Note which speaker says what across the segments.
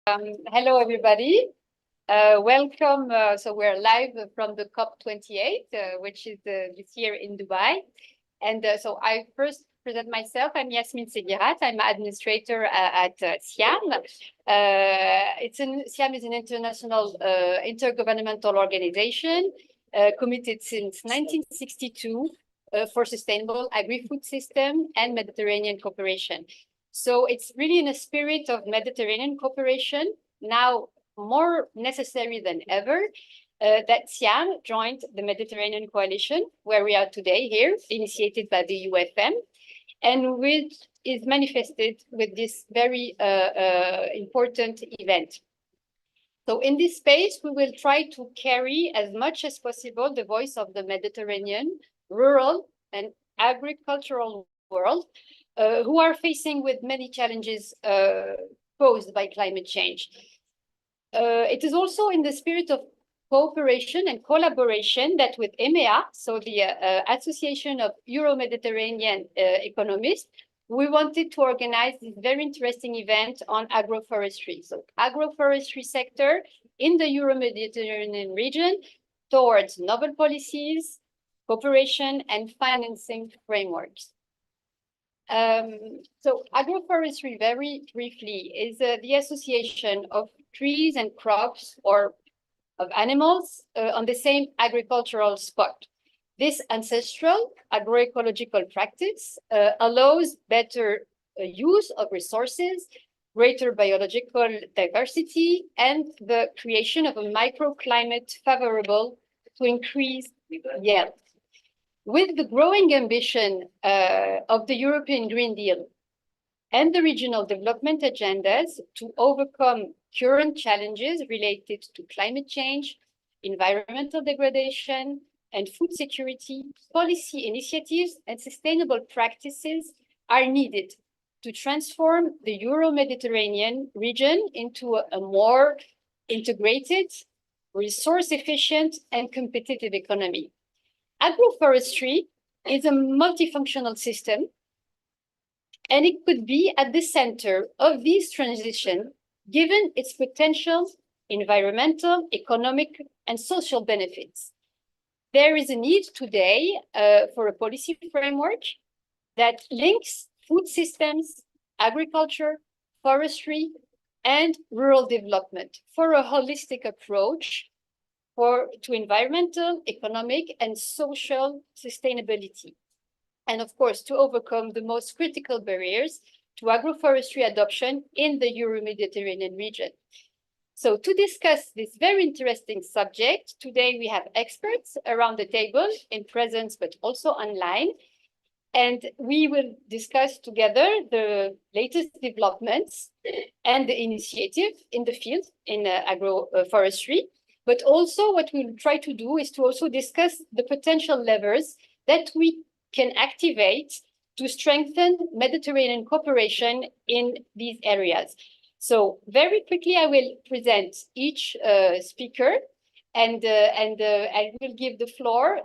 Speaker 1: Hello, everybody. Welcome. So we're live from the COP28, which is this year in Dubai. And so I first present myself. I'm Yasmine Seghirate. I'm administrator at CIHEAM. CIHEAM is an international intergovernmental organization committed since 1962 for sustainable agri-food system and Mediterranean cooperation. So it's really in a spirit of Mediterranean cooperation, now more necessary than ever, that CIHEAM joined the Mediterranean Coalition, where we are today here, initiated by the UFM, and which is manifested with this very important event. So in this space, we will try to carry as much as possible the voice of the Mediterranean, rural and agricultural world, who are facing with many challenges posed by climate change. It is also in the spirit of cooperation and collaboration that with EMEA, so the Association of Euro-Mediterranean Economists, we wanted to organize this very interesting event on agroforestry. So agroforestry sector in the Euro-Mediterranean region towards novel policies, cooperation and financing frameworks. So agroforestry, very briefly, is the association of trees and crops or of animals on the same agricultural spot. This ancestral agroecological practice allows better use of resources, greater biological diversity, and the creation of a microclimate favorable to increase yield. With the growing ambition of the European Green Deal and the regional development agendas to overcome current challenges related to climate change, environmental degradation, and food security, policy initiatives and sustainable practices are needed to transform the Euro-Mediterranean region into a more integrated, resource-efficient, and competitive economy. Agroforestry is a multifunctional system, and it could be at the center of this transition, given its potential environmental, economic, and social benefits. There is a need today for a policy framework that links food systems, agriculture, forestry, and rural development for a holistic approach to environmental, economic, and social sustainability. And of course, to overcome the most critical barriers to agroforestry adoption in the Euro-Mediterranean region. So to discuss this very interesting subject, today we have experts around the table in presence, but also online. And we will discuss together the latest developments and the initiative in the field in agroforestry. But also what we'll try to do is to also discuss the potential levers that we can activate to strengthen Mediterranean cooperation in these areas. So very quickly, I will present each speaker and I will give the floor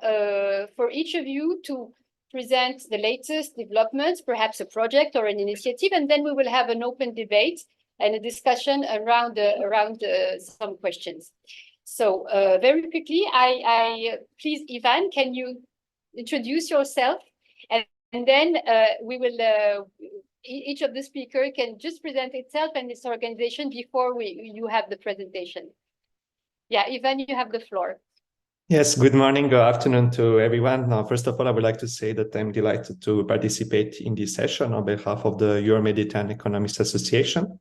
Speaker 1: for each of you to present the latest developments, perhaps a project or an initiative, and then we will have an open debate and a discussion around some questions. So very quickly, please, Ivan, can you introduce yourself? And then we will, each of the speakers can just present itself and its organization before you have the presentation. Yeah, Ivan, you have the floor.
Speaker 2: Yes, good morning, good afternoon to everyone. Now, first of all, I would like to say that I'm delighted to participate in this session on behalf of the Euro-Mediterranean Economists Association.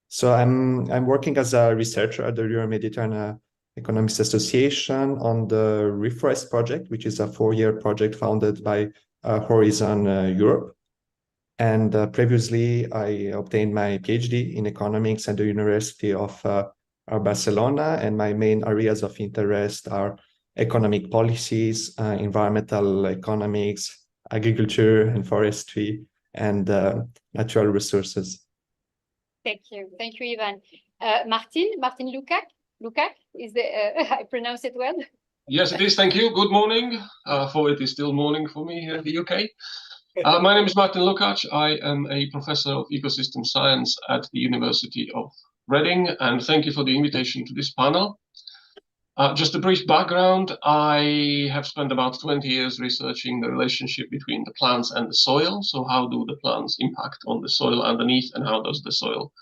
Speaker 2: So I'm working as a researcher at the Euro-Mediterranean Economists Association on the Reforest project, which is a 4-year project founded by Horizon Europe. And previously, I obtained my PhD in economics at the University of Barcelona, and my main areas of interest are economic policies, environmental economics, agriculture and forestry, and natural resources.
Speaker 1: Thank you, Ivan. Martin Lukac, is the I pronounce it well?
Speaker 3: Yes, it is. Thank you. Good morning. For it is still morning for me here in the UK. My name is Martin Lukac. I am a professor of ecosystem science at the University of Reading, and thank you for the invitation to this panel. Just a brief background, I have spent about 20 years researching the relationship between the plants and the soil. So how do the plants impact on the soil underneath, and how does the soil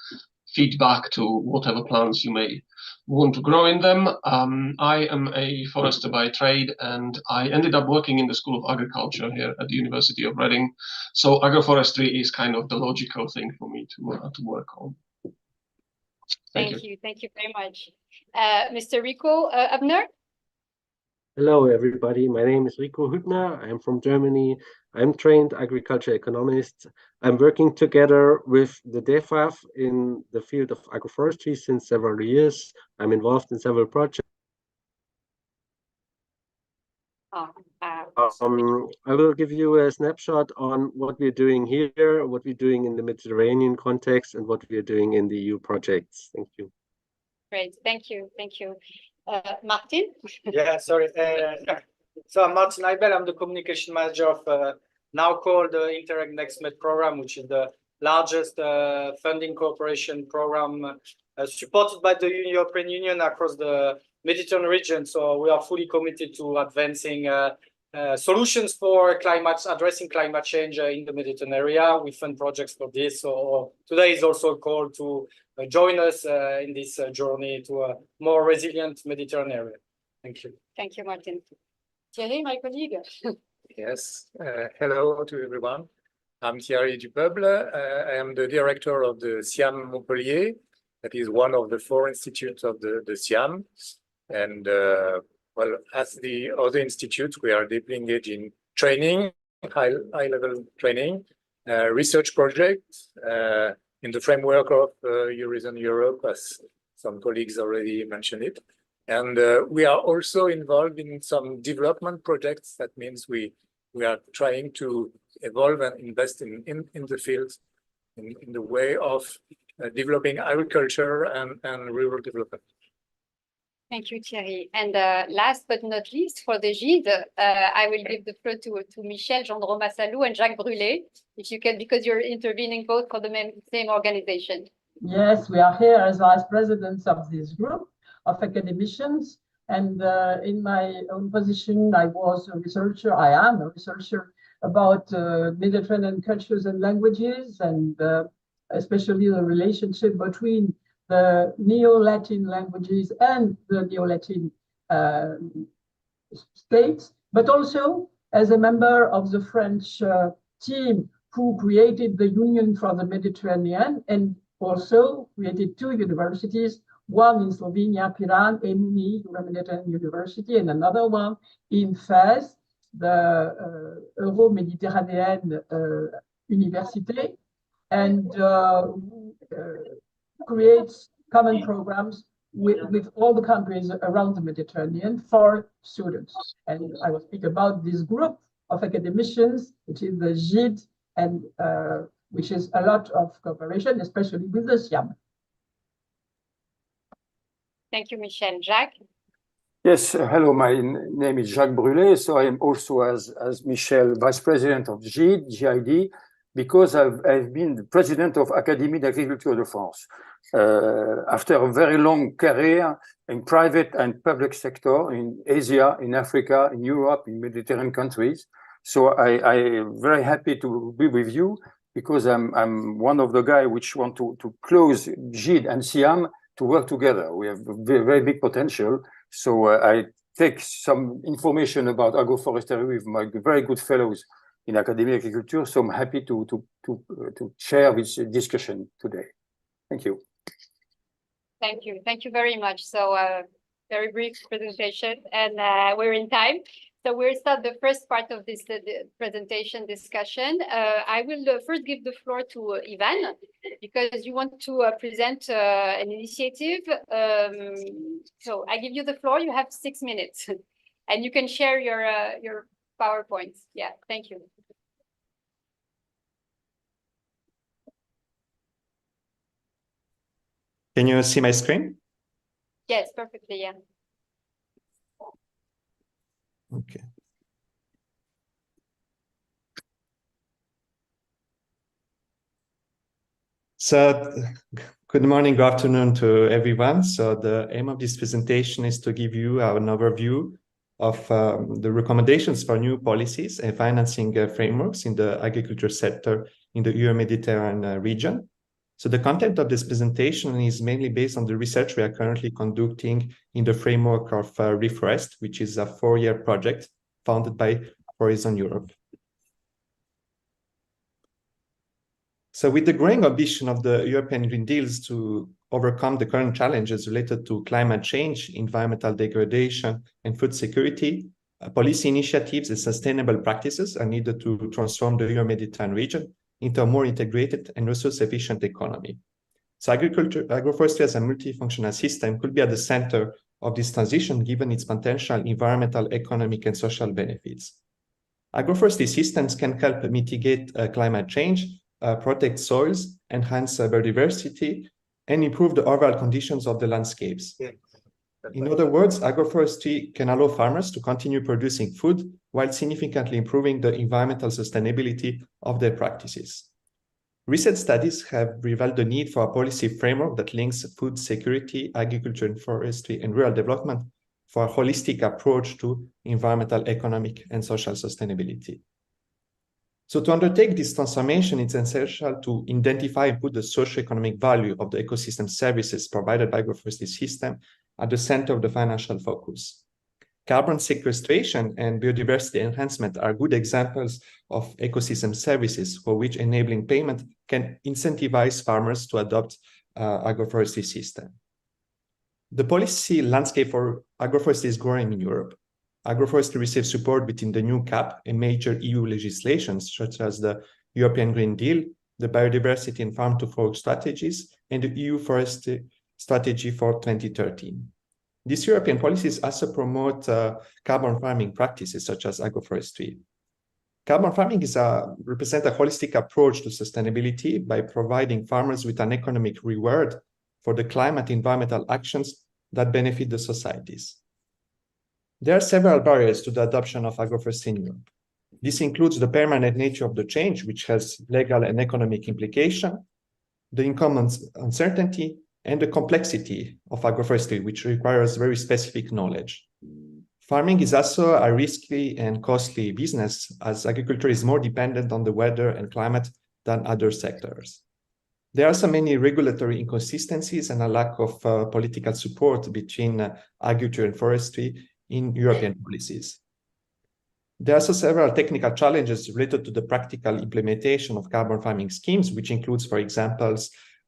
Speaker 3: feed back to whatever plants you may want to grow in them? I am a forester by trade, and I ended up working in the School of Agriculture here at the University of Reading. So agroforestry is kind of the logical thing for me to work on.
Speaker 1: Thank you very much. Mr. Rico Hübner?
Speaker 4: Hello, everybody. My name is Rico Hübner. I'm from Germany. I'm trained agriculture economist. I'm working together with the DEFAF in the field of agroforestry since several years. I'm involved in several projects. I will give you a snapshot on what we're doing here, what we're doing in the Mediterranean context, and what we're doing in the EU projects. Thank you.
Speaker 1: Great, thank you. Martin?
Speaker 5: Yeah, sorry. So I'm Martin Heibel. I'm the communication manager of now called the Interreg NextMed program, which is the largest funding cooperation program supported by the European Union across the Mediterranean region. So we are fully committed to advancing solutions for addressing climate change in the Mediterranean area. We fund projects for this. So today is also a call to join us in this journey to a more resilient Mediterranean area. Thank you.
Speaker 1: Thank you, Martin. Thierry, my colleague.
Speaker 6: Yes, hello to everyone. I'm Thierry Dupeuble. I am the director of the CIHEAM Montpellier. That is one of the 4 institutes of the CIHEAM. And well, as the other institutes, we are deeply engaged in training, high-level training, research projects in the framework of Horizon Europe, as some colleagues already mentioned it. And we are also involved in some development projects. That means we are trying to evolve and invest in the field in the way of developing agriculture and rural development.
Speaker 1: Thank you, Thierry. And last but not least, for the GID, I will give the floor to Michèle, Gendreau-Massaloux, and Jacques Brulhet, if you can, because you're intervening both for the same organization.
Speaker 7: Yes, we are here as vice presidents of this group of academicians. And in my own position, I am a researcher about Mediterranean cultures and languages, and especially the relationship between the Neo-Latin languages and the Neo-Latin states, but also as a member of the French team who created the Union for the Mediterranean, and also created 2 universities, one in Slovenia, Piran, EMEA, Mediterranean University, and another one in Fès, the Euro-Méditerranéenne Université, and creates common programs with all the countries around the Mediterranean for students. And I will speak about this group of academicians, which is the GID, and which is a lot of cooperation, especially with the CIHEAM.
Speaker 1: Thank you, Michèle. Jacques?
Speaker 8: Yes, hello, my name is Jacques Brulhet. So I am also, as Michèle, Vice President of GID, because I've been the President of Académie d'Agriculture de France. After a very long career in private and public sector in Asia, in Africa, in Europe, in Mediterranean countries. So I'm very happy to be with you, because I'm one of the guys which want to close GID and CIHEAM to work together. We have very, very big potential. So I take some information about agroforestry with my very good fellows in Académie d'Agriculture. So I'm happy to share this discussion today. Thank you.
Speaker 1: Thank you. Thank you very much. So very brief presentation, and we're in time. So we'll start the first part of this presentation discussion. I will first give the floor to Ivan, because you want to present an initiative. So I give you the floor. You have 6 minutes, and you can share your PowerPoints. Yeah, thank you.
Speaker 2: Can you see my screen?
Speaker 1: Yes, perfectly, yeah.
Speaker 2: Okay. So Good morning, good afternoon to everyone. So the aim of this presentation is to give you an overview of the recommendations for new policies and financing frameworks in the agriculture sector in the Euro-Mediterranean region. So the content of this presentation is mainly based on the research we are currently conducting in the framework of Reforest, which is a 4-year project funded by Horizon Europe. So with the growing ambition of the European Green Deals to overcome the current challenges related to climate change, environmental degradation, and food security, policy initiatives and sustainable practices are needed to transform the Euro-Mediterranean region into a more integrated and resource-efficient economy. So agroforestry as a multifunctional system could be at the center of this transition, given its potential environmental, economic, and social benefits. Agroforestry systems can help mitigate climate change, protect soils, enhance biodiversity, and improve the overall conditions of the landscapes. In other words, agroforestry can allow farmers to continue producing food while significantly improving the environmental sustainability of their practices. Recent studies have revealed the need for a policy framework that links food security, agriculture and forestry, and rural development for a holistic approach to environmental, economic, and social sustainability. So to undertake this transformation, it's essential to identify and put the socio-economic value of the ecosystem services provided by agroforestry system at the center of the financial focus. Carbon sequestration and biodiversity enhancement are good examples of ecosystem services for which enabling payment can incentivize farmers to adopt agroforestry system. The policy landscape for agroforestry is growing in Europe. Agroforestry receives support within the new CAP and major EU legislations, such as the European Green Deal, the Biodiversity and Farm-to-Fork strategies, and the EU Forestry Strategy for 2013. These European policies also promote carbon farming practices, such as agroforestry. Carbon farming represents a holistic approach to sustainability by providing farmers with an economic reward for the climate environmental actions that benefit the societies. There are several barriers to the adoption of agroforestry in Europe. This includes the permanent nature of the change, which has legal and economic implications, the incumbent uncertainty, and the complexity of agroforestry, which requires very specific knowledge. Farming is also a risky and costly business, as agriculture is more dependent on the weather and climate than other sectors. There are so many regulatory inconsistencies and a lack of political support between agriculture and forestry in European policies. There are also several technical challenges related to the practical implementation of carbon farming schemes, which includes, for example,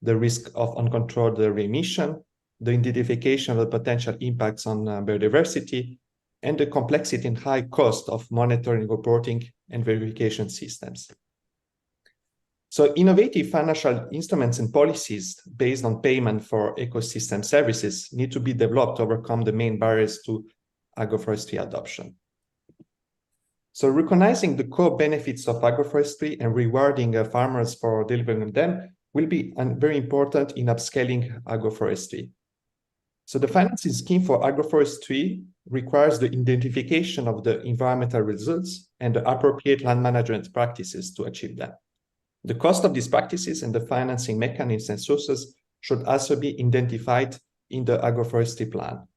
Speaker 2: the risk of uncontrolled re-emission, the identification of the potential impacts on biodiversity, and the complexity and high cost of monitoring, reporting, and verification systems. So innovative financial instruments and policies based on payment for ecosystem services need to be developed to overcome the main barriers to agroforestry adoption. So recognizing the core benefits of agroforestry and rewarding farmers for delivering them will be very important in upscaling agroforestry. So the financing scheme for agroforestry requires the identification of the environmental results and the appropriate land management practices to achieve them. The cost of these practices and the financing mechanisms and sources should also be identified in the agroforestry plan.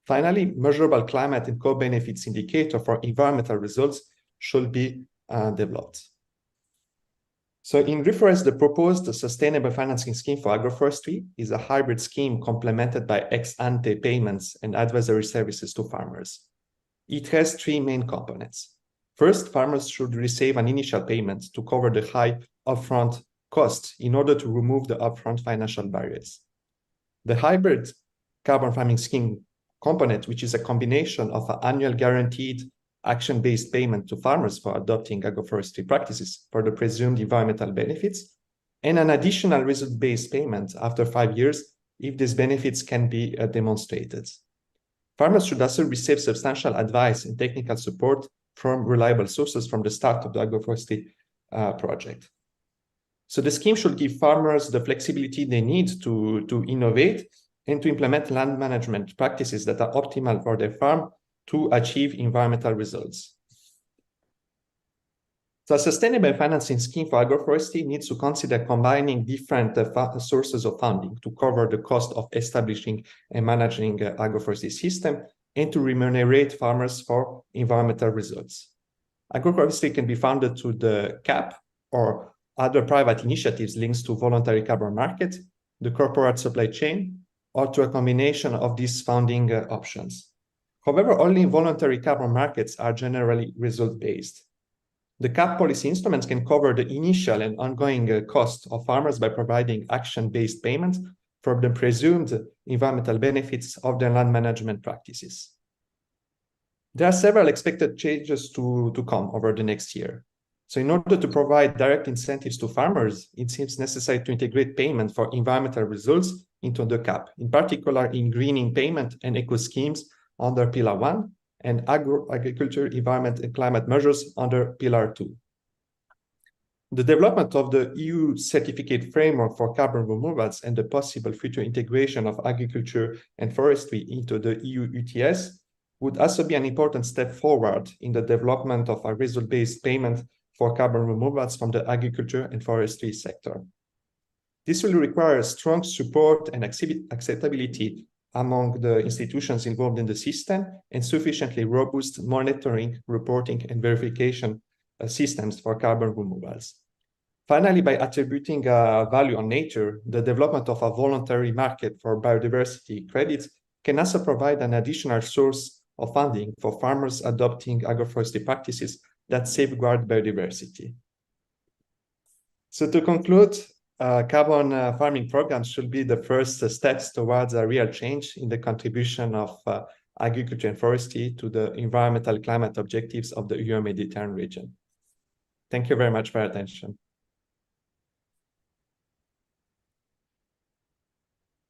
Speaker 2: Finally, measurable climate and co-benefits indicator for environmental results should be developed. So in Reforest, the proposed sustainable financing scheme for agroforestry is a hybrid scheme complemented by ex-ante payments and advisory services to farmers. It has 3 main components. First, farmers should receive an initial payment to cover the high upfront costs in order to remove the upfront financial barriers. The hybrid carbon farming scheme component, which is a combination of an annual guaranteed action-based payment to farmers for adopting agroforestry practices for the presumed environmental benefits, and an additional result-based payment after 5 years if these benefits can be demonstrated. Farmers should also receive substantial advice and technical support from reliable sources from the start of the agroforestry project. So the scheme should give farmers the flexibility they need to innovate and to implement land management practices that are optimal for their farm to achieve environmental results. So a sustainable financing scheme for agroforestry needs to consider combining different sources of funding to cover the cost of establishing and managing agroforestry system and to remunerate farmers for environmental results. Agroforestry can be funded through the CAP or other private initiatives linked to voluntary carbon market, the corporate supply chain, or to a combination of these funding options. However, only voluntary carbon markets are generally result-based. The CAP policy instruments can cover the initial and ongoing cost of farmers by providing action-based payments for the presumed environmental benefits of their land management practices. There are several expected changes to come over the next year. So in order to provide direct incentives to farmers, it seems necessary to integrate payment for environmental results into the CAP, in particular in greening payment and eco schemes under Pillar 1 and agriculture, environment and climate measures under Pillar 2. The development of the EU certificate framework for carbon removals and the possible future integration of agriculture and forestry into the EU ETS would also be an important step forward in the development of a result-based payment for carbon removals from the agriculture and forestry sector. This will require strong support and acceptability among the institutions involved in the system and sufficiently robust monitoring, reporting, and verification systems for carbon removals. Finally, by attributing value on nature, the development of a voluntary market for biodiversity credits can also provide an additional source of funding for farmers adopting agroforestry practices that safeguard biodiversity. So to conclude, carbon farming programs should be the first steps towards a real change in the contribution of agriculture and forestry to the environmental climate objectives of the Euro-Mediterranean region. Thank you very much for your attention.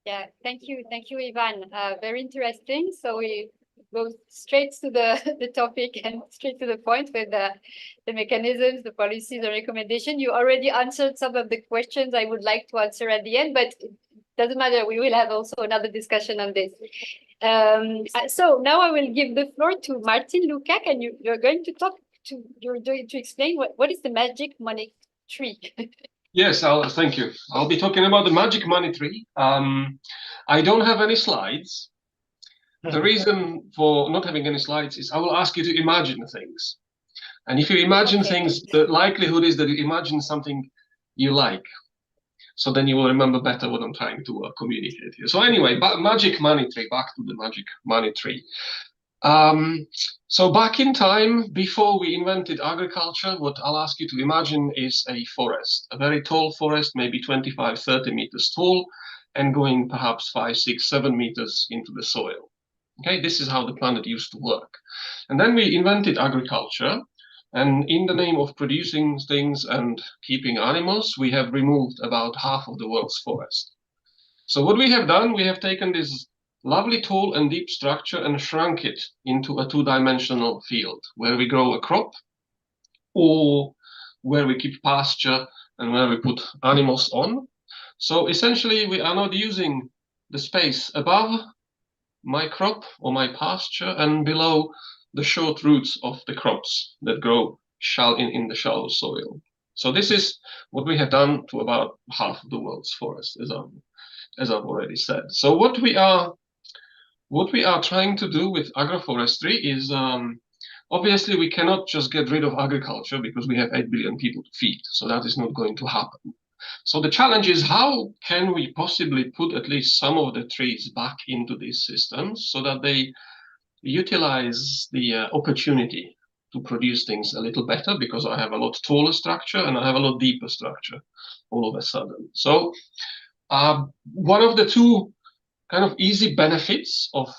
Speaker 1: Yeah, thank you, Ivan. Very interesting. So we go straight to the topic and straight to the point with the mechanisms, the policies, the recommendation. You already answered some of the questions I would like to answer at the end, but it doesn't matter. We will have also another discussion on this. So now I will give the floor to Martin Lukac, and you're going to explain what is the magic money tree.
Speaker 3: Yes, thank you. I'll be talking about the magic money tree. I don't have any slides. The reason for not having any slides is I will ask you to imagine things. And if you imagine things, the likelihood is that you imagine something you like. So then you will remember better what I'm trying to communicate here. So anyway, magic money tree, back to the magic money tree. So back in time, before we invented agriculture, what I'll ask you to imagine is a forest, a very tall forest, maybe 25, 30 meters tall, and going perhaps 5, 6, 7 meters into the soil. Okay, this is how the planet used to work. And then we invented agriculture, and in the name of producing things and keeping animals, we have removed about half of the world's forest. So what we have done, we have taken this lovely tall and deep structure and shrunk it into a two-dimensional field where we grow a crop or where we keep pasture and where we put animals on. So essentially we are not using the space above my crop or my pasture and below the short roots of the crops that grow in the shallow soil. So this is what we have done to about half of the world's forest, as I've already said. So what we are trying to do with agroforestry is obviously we cannot just get rid of agriculture because we have 8 billion people to feed. So that is not going to happen. So the challenge is how can we possibly put at least some of the trees back into these systems so that they utilize the opportunity to produce things a little better, because I have a lot taller structure and I have a lot deeper structure all of a sudden. So one of the two kind of easy benefits of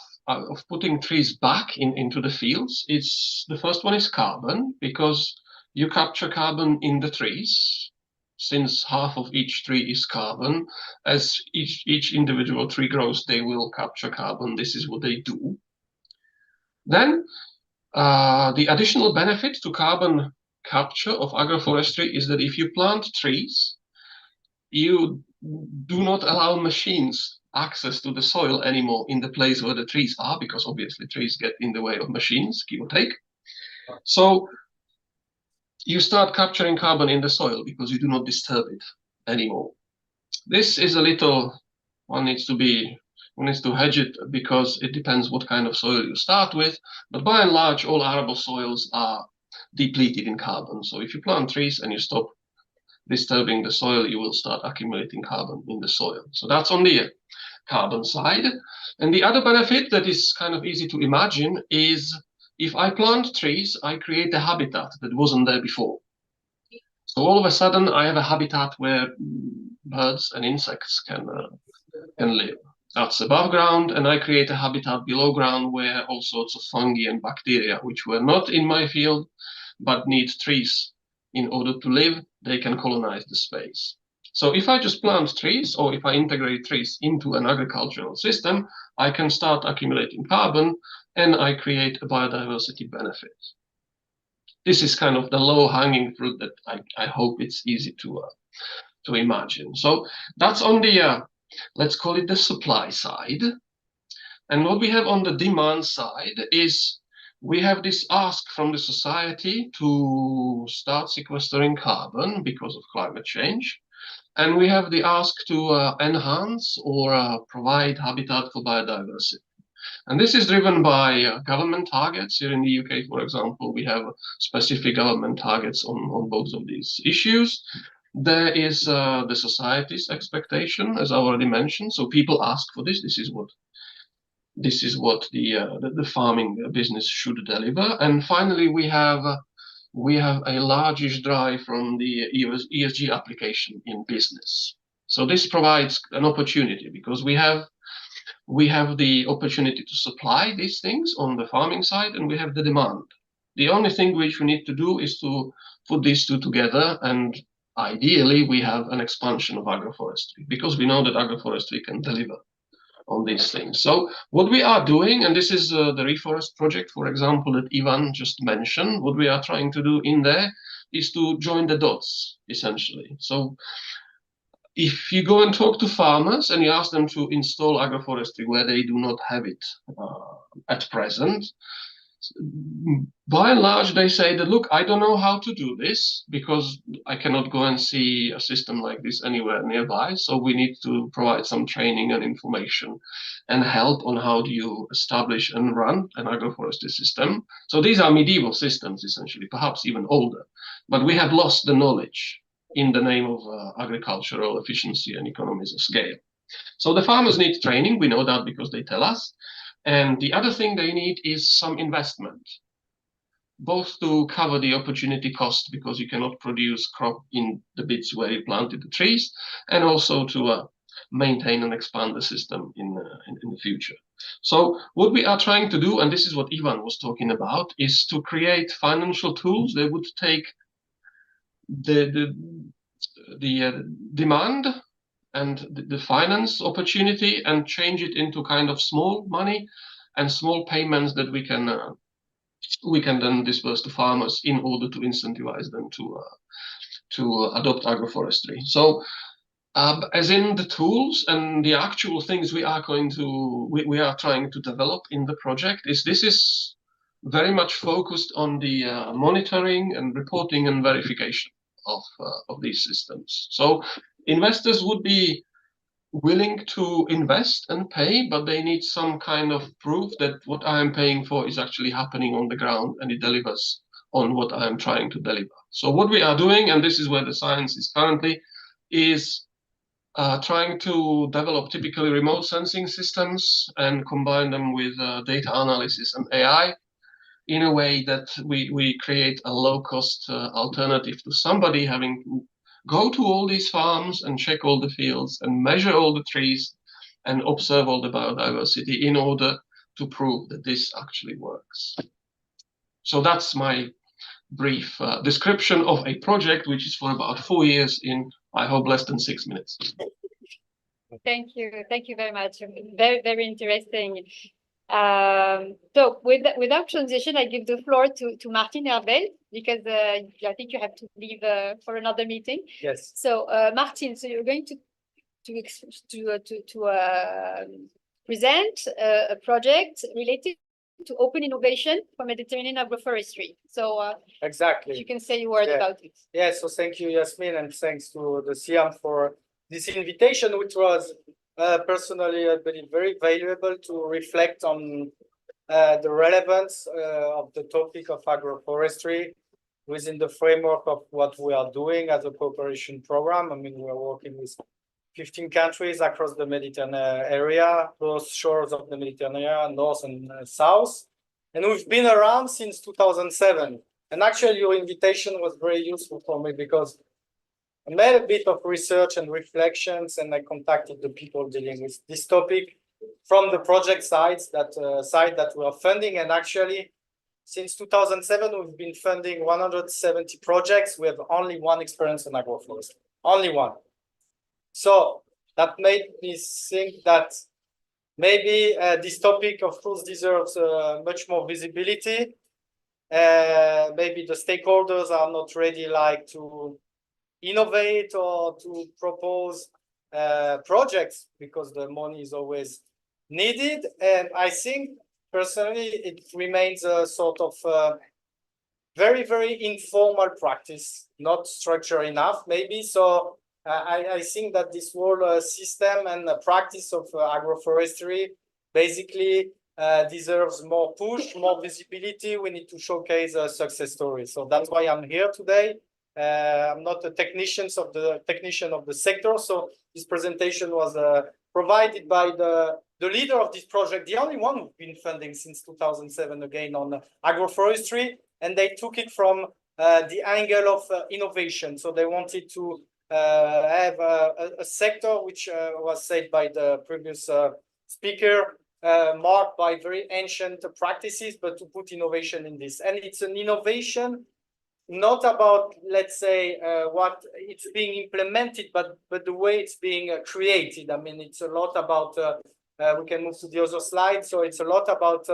Speaker 3: putting trees back into the fields is, the first one is carbon, because you capture carbon in the trees. Since half of each tree is carbon, as each individual tree grows, they will capture carbon. This is what they do. Then the additional benefit to carbon capture of agroforestry is that if you plant trees, you do not allow machines access to the soil anymore in the place where the trees are, because obviously trees get in the way of machines, give or take. So you start capturing carbon in the soil because you do not disturb it anymore. This is a little, one needs to hedge it because it depends what kind of soil you start with, but by and large, all arable soils are depleted in carbon. So if you plant trees and you stop disturbing the soil, you will start accumulating carbon in the soil. So that's on the carbon side. And the other benefit that is kind of easy to imagine is if I plant trees, I create a habitat that wasn't there before. So all of a sudden, I have a habitat where birds and insects can live. That's above ground, and I create a habitat below ground where all sorts of fungi and bacteria, which were not in my field, but need trees in order to live, they can colonize the space. So if I just plant trees, or if I integrate trees into an agricultural system, I can start accumulating carbon, and I create a biodiversity benefit. This is kind of the low-hanging fruit that I hope it's easy to imagine. So that's on the, let's call it the supply side. And what we have on the demand side is we have this ask from the society to start sequestering carbon because of climate change. And we have the ask to enhance or provide habitat for biodiversity. And this is driven by government targets. Here in the UK, for example, we have specific government targets on both of these issues. There is the society's expectation, as I already mentioned. So people ask for this. This is what the farming business should deliver. And finally, we have a largish drive from the ESG application in business. So this provides an opportunity because we have the opportunity to supply these things on the farming side, and we have the demand. The only thing which we need to do is to put these two together, and ideally we have an expansion of agroforestry because we know that agroforestry can deliver on these things. So what we are doing, and this is the Reforest project, for example, that Ivan just mentioned, what we are trying to do in there is to join the dots, essentially. So if you go and talk to farmers and you ask them to install agroforestry where they do not have it at present, by and large, they say that, look, I don't know how to do this because I cannot go and see a system like this anywhere nearby. So we need to provide some training and information and help on how do you establish and run an agroforestry system. So these are medieval systems, essentially, perhaps even older, but we have lost the knowledge in the name of agricultural efficiency and economies of scale. So the farmers need training. We know that because they tell us. And the other thing they need is some investment, both to cover the opportunity cost because you cannot produce crop in the bits where you planted the trees, and also to maintain and expand the system in the future. So what we are trying to do, and this is what Ivan was talking about, is to create financial tools that would take the demand and the finance opportunity and change it into kind of small money and small payments that we can then disperse to farmers in order to incentivize them to adopt agroforestry. So as in the tools and the actual things we are trying to develop in the project this is very much focused on the monitoring and reporting and verification of these systems. So investors would be willing to invest and pay, but they need some kind of proof that what I am paying for is actually happening on the ground and it delivers on what I am trying to deliver. So what we are doing, and this is where the science is currently, is trying to develop typically remote sensing systems and combine them with data analysis and AI in a way that we create a low-cost alternative to somebody having to go to all these farms and check all the fields and measure all the trees and observe all the biodiversity in order to prove that this actually works. So that's my brief description of a project, which is for about 4 years in, I hope, less than 6 minutes.
Speaker 1: Thank you very much. Very, very interesting. So without transition, I give the floor to Martin Heibel because I think you have to leave for another meeting.
Speaker 5: Yes.
Speaker 1: So Martin, so you're going to present a project related to open innovation for Mediterranean agroforestry. So
Speaker 5: Exactly.
Speaker 1: if you can say a word about it.
Speaker 5: Yeah, so thank you, Yasmine, and thanks to the CIHEAM for this invitation, which was personally, I believe, very valuable to reflect on the relevance of the topic of agroforestry within the framework of what we are doing as a cooperation program. I mean, we're working with 15 countries across the Mediterranean area, both shores of the Mediterranean, north and south. And we've been around since 2007. And actually, your invitation was very useful for me because I made a bit of research and reflections, and I contacted the people dealing with this topic from the project sides that we are funding. And actually, since 2007, we've been funding 170 projects. We have only one experience in agroforestry, only one. So that made me think that maybe this topic, of course, deserves much more visibility. Maybe the stakeholders are not ready like to innovate or to propose projects because the money is always needed. And I think personally, it remains a sort of very, very informal practice, not structured enough, maybe. So I think that this whole system and the practice of agroforestry basically deserves more push, more visibility. We need to showcase a success story. So that's why I'm here today. I'm not a technician of the sector. So this presentation was provided by the leader of this project, the only one who's been funding since 2007 again on agroforestry, and they took it from the angle of innovation. So they wanted to have a sector which was said by the previous speaker, marked by very ancient practices, but to put innovation in this. And it's an innovation not about, let's say, what it's being implemented, but the way it's being created. I mean, it's a lot about, we can move to the other slide. So it's a lot about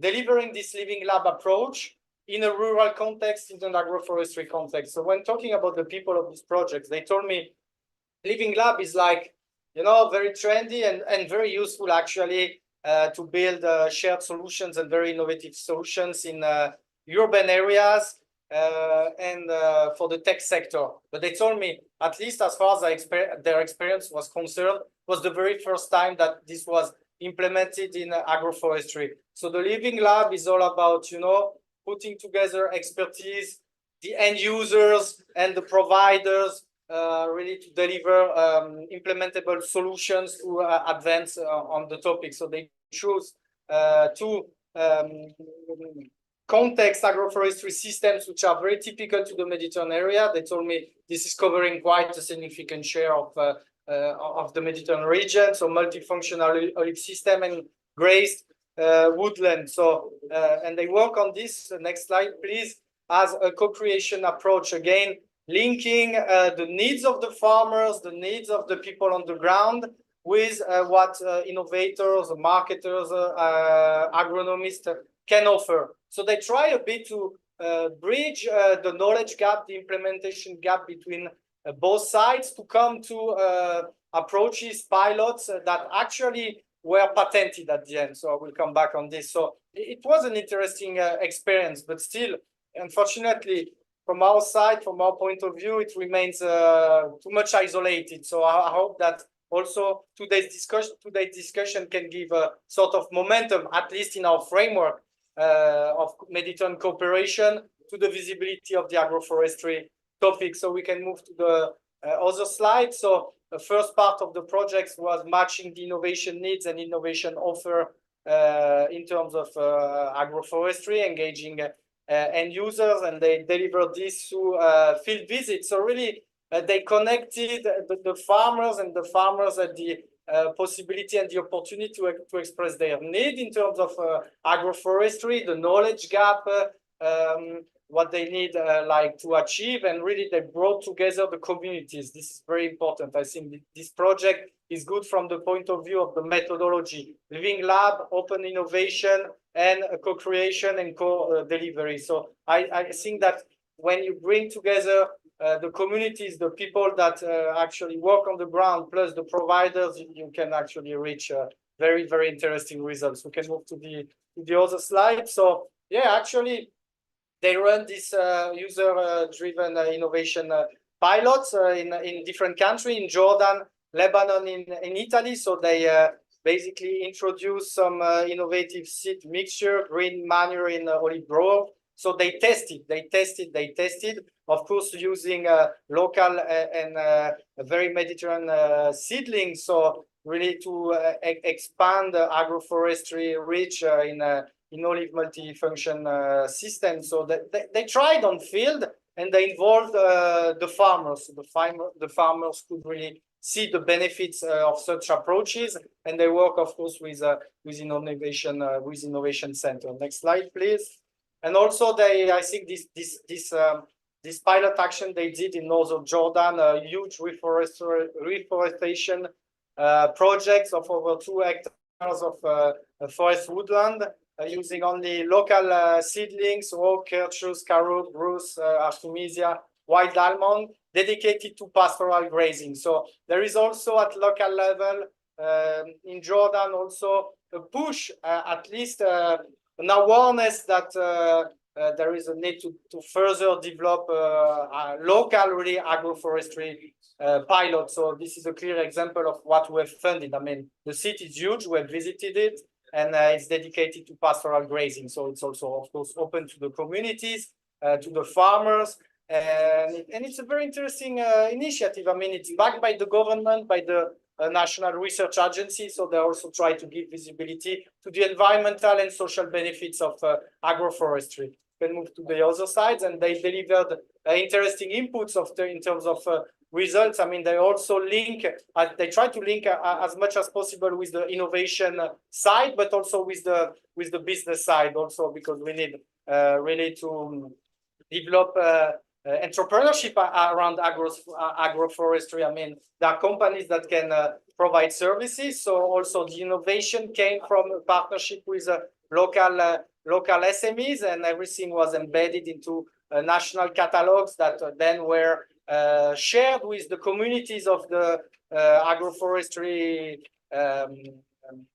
Speaker 5: delivering this living lab approach in a rural context, in an agroforestry context. So when talking about the people of these projects, they told me living lab is like, you know, very trendy and very useful actually to build shared solutions and very innovative solutions in urban areas and for the tech sector. But they told me, at least as far as their experience was concerned, was the very first time that this was implemented in agroforestry. So the living lab is all about, you know, putting together expertise, the end users and the providers really to deliver implementable solutions to advance on the topic. So they choose two context agroforestry systems, which are very typical to the Mediterranean area. They told me this is covering quite a significant share of the Mediterranean region. So multifunctional olive system and grazed woodland. So and they work on this. Next slide, please. As a co-creation approach, again linking the needs of the farmers, the needs of the people on the ground, with what innovators, marketers, agronomists can offer. So they try a bit to bridge the knowledge gap, the implementation gap between both sides to come to approaches, pilots that actually were patented at the end. So I will come back on this. So it was an interesting experience, but still, unfortunately, from our side, from our point of view, it remains too much isolated. So I hope that also today's discussion can give a sort of momentum, at least in our framework of Mediterranean cooperation, to the visibility of the agroforestry topic. So we can move to the other slide. So the first part of the project was matching the innovation needs and innovation offer in terms of agroforestry, engaging end users, and they delivered this through field visits. So really, they connected the farmers, and the farmers had the possibility and the opportunity to express their need in terms of agroforestry, the knowledge gap, what they need like to achieve, and really they brought together the communities. This is very important. I think this project is good from the point of view of the methodology, living lab, open innovation, and co-creation and co-delivery. So I think that when you bring together the communities, the people that actually work on the ground, plus the providers, you can actually reach very, very interesting results. We can move to the other slide. So yeah, actually, they run this user-driven innovation pilots in different countries, in Jordan, Lebanon, in Italy. So they basically introduce some innovative seed mixture, green manure in olive grove. So they tested, of course, using local and very Mediterranean seedlings. So really to expand the agroforestry reach in olive multifunction system. So they tried on field and they involved the farmers. The farmers could really see the benefits of such approaches, and they work, of course, with innovation center. Next slide, please. And also, I think this pilot action they did in northern Jordan, a huge reforestation projects of over 2 hectares of forest woodland, using only local seedlings, oak, kerchus, carob, bruce, artemisia, wild almond, dedicated to pastoral grazing. So there is also at local level in Jordan also a push, at least an awareness that there is a need to further develop local really agroforestry pilot. So this is a clear example of what we have funded. I mean, the site is huge. We have visited it, and it's dedicated to pastoral grazing. So it's also, of course, open to the communities, to the farmers. And it's a very interesting initiative. I mean, it's backed by the government, by the National Research Agency. So they also try to give visibility to the environmental and social benefits of agroforestry. We can move to the other side, and they delivered interesting inputs in terms of results. I mean, they also link, they try to link as much as possible with the innovation side, but also with the business side also, because we need really to develop entrepreneurship around agroforestry. I mean, there are companies that can provide services. So also the innovation came from a partnership with local SMEs, and everything was embedded into national catalogs that then were shared with the communities of the agroforestry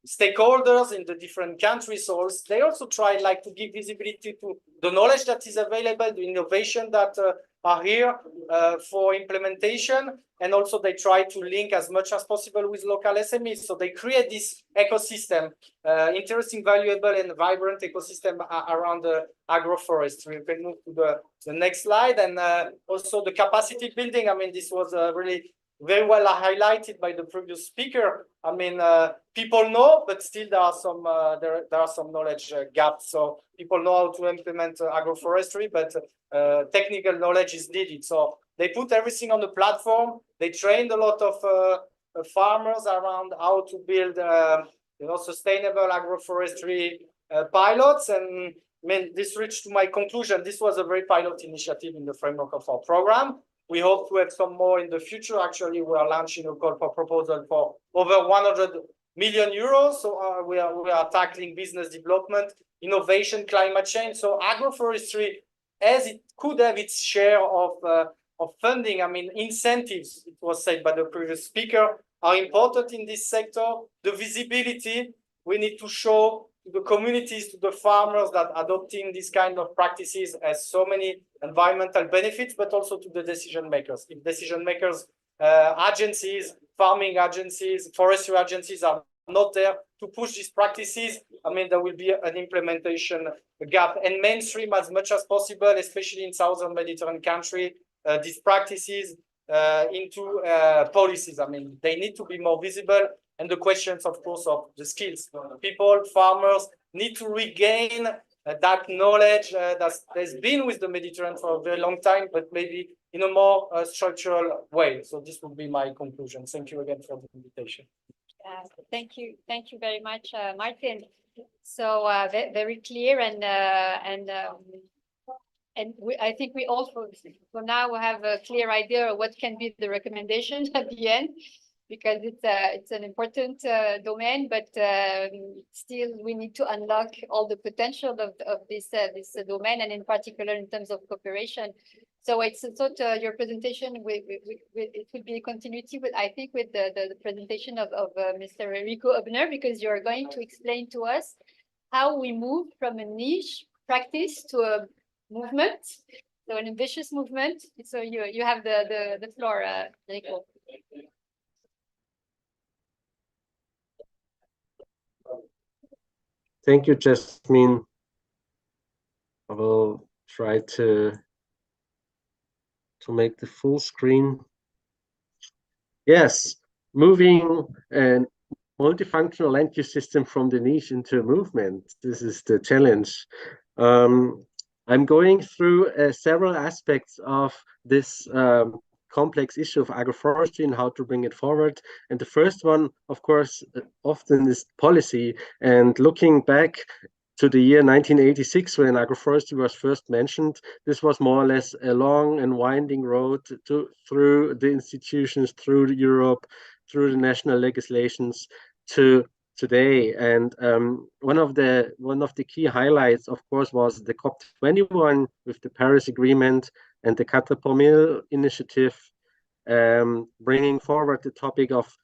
Speaker 5: stakeholders in the different countries. So they also try to give visibility to the knowledge that is available, the innovation that are here for implementation, and also they try to link as much as possible with local SMEs. So they create this ecosystem, interesting, valuable, and vibrant ecosystem around the agroforestry. We can move to the next slide, and also the capacity building. I mean, this was really very well highlighted by the previous speaker. I mean, people know, but still there are some there are some knowledge gaps. So people know how to implement agroforestry, but technical knowledge is needed. So they put everything on the platform. They trained a lot of farmers around how to build, sustainable agroforestry pilots. And I mean, this reached to my conclusion. This was a very pilot initiative in the framework of our program. We hope to have some more in the future. Actually, we are launching a call for proposal for over 100 million euros. So we are tackling business development, innovation, climate change. So agroforestry, as it could have its share of funding, I mean, incentives, it was said by the previous speaker, are important in this sector. The visibility, we need to show to the communities, to the farmers, that adopting these kind of practices has so many environmental benefits, but also to the decision makers. If decision makers, agencies, farming agencies, forestry agencies are not there to push these practices, I mean, there will be an implementation gap. And mainstream as much as possible, especially in southern Mediterranean country, these practices into policies. I mean, they need to be more visible. And the questions, of course, of the skills. People, farmers need to regain that knowledge that's been with the Mediterranean for a very long time, but maybe in a more structural way. So this would be my conclusion. Thank you again for the invitation.
Speaker 1: Thank you very much, Martin. So very clear, and I think we also for now we have a clear idea of what can be the recommendations at the end, because it's an important domain, but still we need to unlock all the potential of this domain, and in particular in terms of cooperation. So it's sort of your presentation it will be a continuity with, I think, with the presentation of Mr. Rico Hübner, because you're going to explain to us how we move from a niche practice to a movement, so an ambitious movement. So you have the floor, Rico.
Speaker 4: Thank you, Yasmine. I will try to make the full screen. Yes, moving a multifunctional land use system from the niche into a movement. This is the challenge. I'm going through several aspects of this complex issue of agroforestry and how to bring it forward. And the first one, of course, often is policy. And looking back to the year 1986, when agroforestry was first mentioned, this was more or less a long and winding road through the institutions, through Europe, through the national legislations to today. And one of the key highlights, of course, was the COP21 with the Paris Agreement and the Katapo initiative, bringing forward the topic of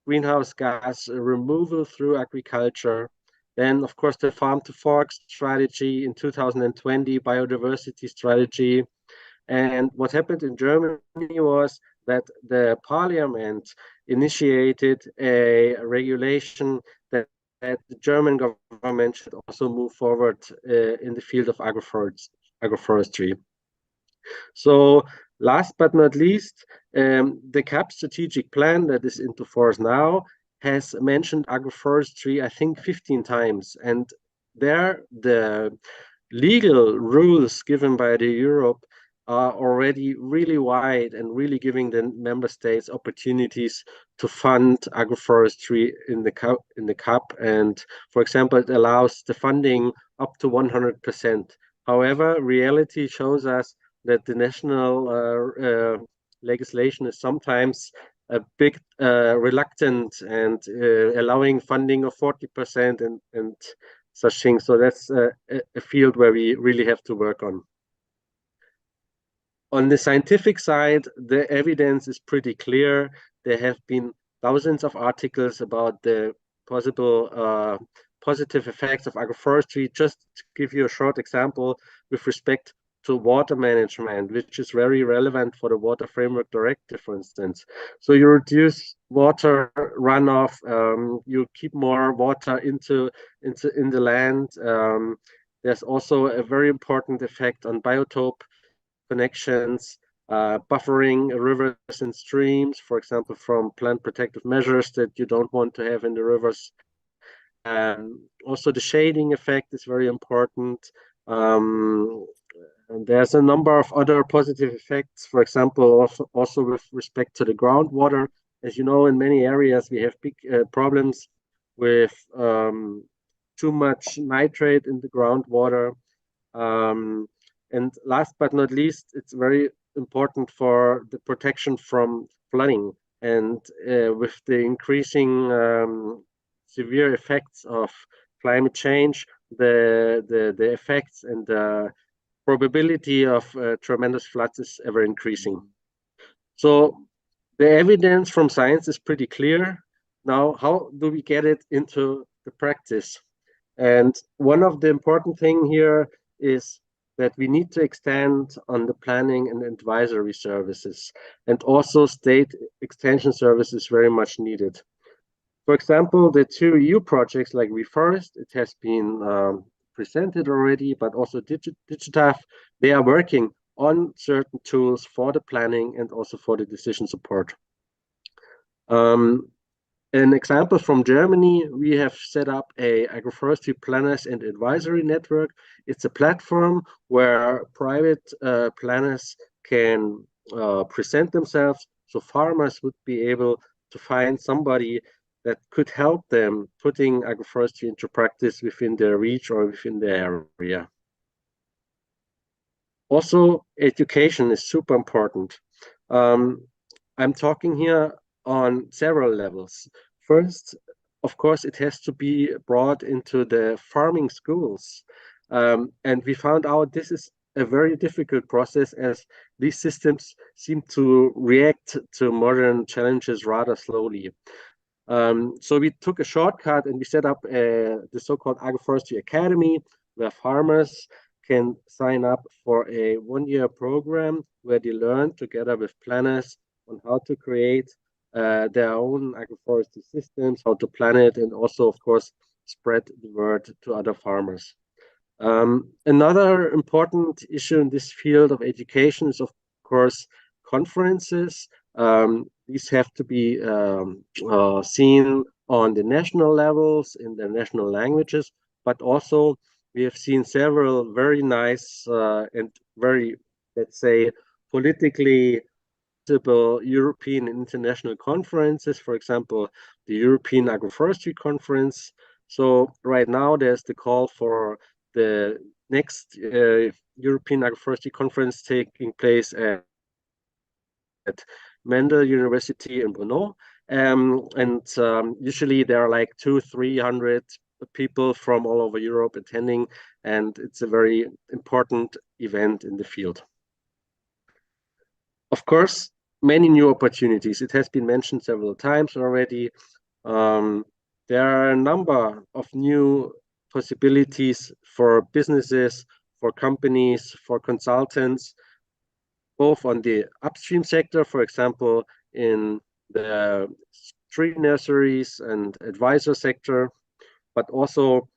Speaker 4: greenhouse gas removal through agriculture. Then, of course, the farm to fork strategy in 2020, biodiversity strategy. And what happened in Germany was that the parliament initiated a regulation that the German government should also move forward in the field of agroforestry. So last but not least, the CAP strategic plan that is into force now has mentioned agroforestry, I think, 15 times. And there, the legal rules given by the Europe are already really wide and really giving the member states opportunities to fund agroforestry in the CAP. And for example, it allows the funding up to 100%. However, reality shows us that the national legislation is sometimes a bit reluctant and allowing funding of 40% and such things. So that's a field where we really have to work on. On the scientific side, the evidence is pretty clear. There have been thousands of articles about the possible positive effects of agroforestry. Just to give you a short example with respect to water management, which is very relevant for the Water Framework Directive, for instance. So you reduce water runoff, you keep more water in the land. There's also a very important effect on biotope connections, buffering rivers and streams, for example, from plant protective measures that you don't want to have in the rivers. Also, the shading effect is very important. And there's a number of other positive effects, for example, also with respect to the groundwater. As you know, in many areas, we have big problems with too much nitrate in the groundwater. And last but not least, it's very important for the protection from flooding. And with the increasing severe effects of climate change, the effects and the probability of tremendous floods is ever increasing. So the evidence from science is pretty clear. Now, how do we get it into the practice? And one of the important things here is that we need to extend on the planning and advisory services, and also state extension services very much needed. For example, the 2 EU projects like Reforest, it has been presented already, but also Digitaf, they are working on certain tools for the planning and also for the decision support. An example from Germany, we have set up a agroforestry planners and advisory network. It's a platform where private planners can present themselves. So farmers would be able to find somebody that could help them putting agroforestry into practice within their reach or within their area. Also, education is super important. I'm talking here on several levels. First, of course, it has to be brought into the farming schools. And we found out this is a very difficult process, as these systems seem to react to modern challenges rather slowly. So we took a shortcut and we set up the so-called Agroforestry Academy, where farmers can sign up for a one-year program where they learn together with planners on how to create their own agroforestry systems, how to plan it, and also, of course, spread the word to other farmers. Another important issue in this field of education is, of course, conferences. These have to be seen on the national levels, in the national languages, but also we have seen several very nice and very, let's say, politically visible European and international conferences, for example, the European Agroforestry Conference. So right now there's the call for the next European Agroforestry Conference taking place at Mendel University in Brno. Usually there are like 200-300 people from all over Europe attending, and it's a very important event in the field. Of course, many new opportunities. It has been mentioned several times already. There are a number of new possibilities for businesses, for companies, for consultants, both on the upstream sector, for example, in the tree nurseries and advisor sector, but also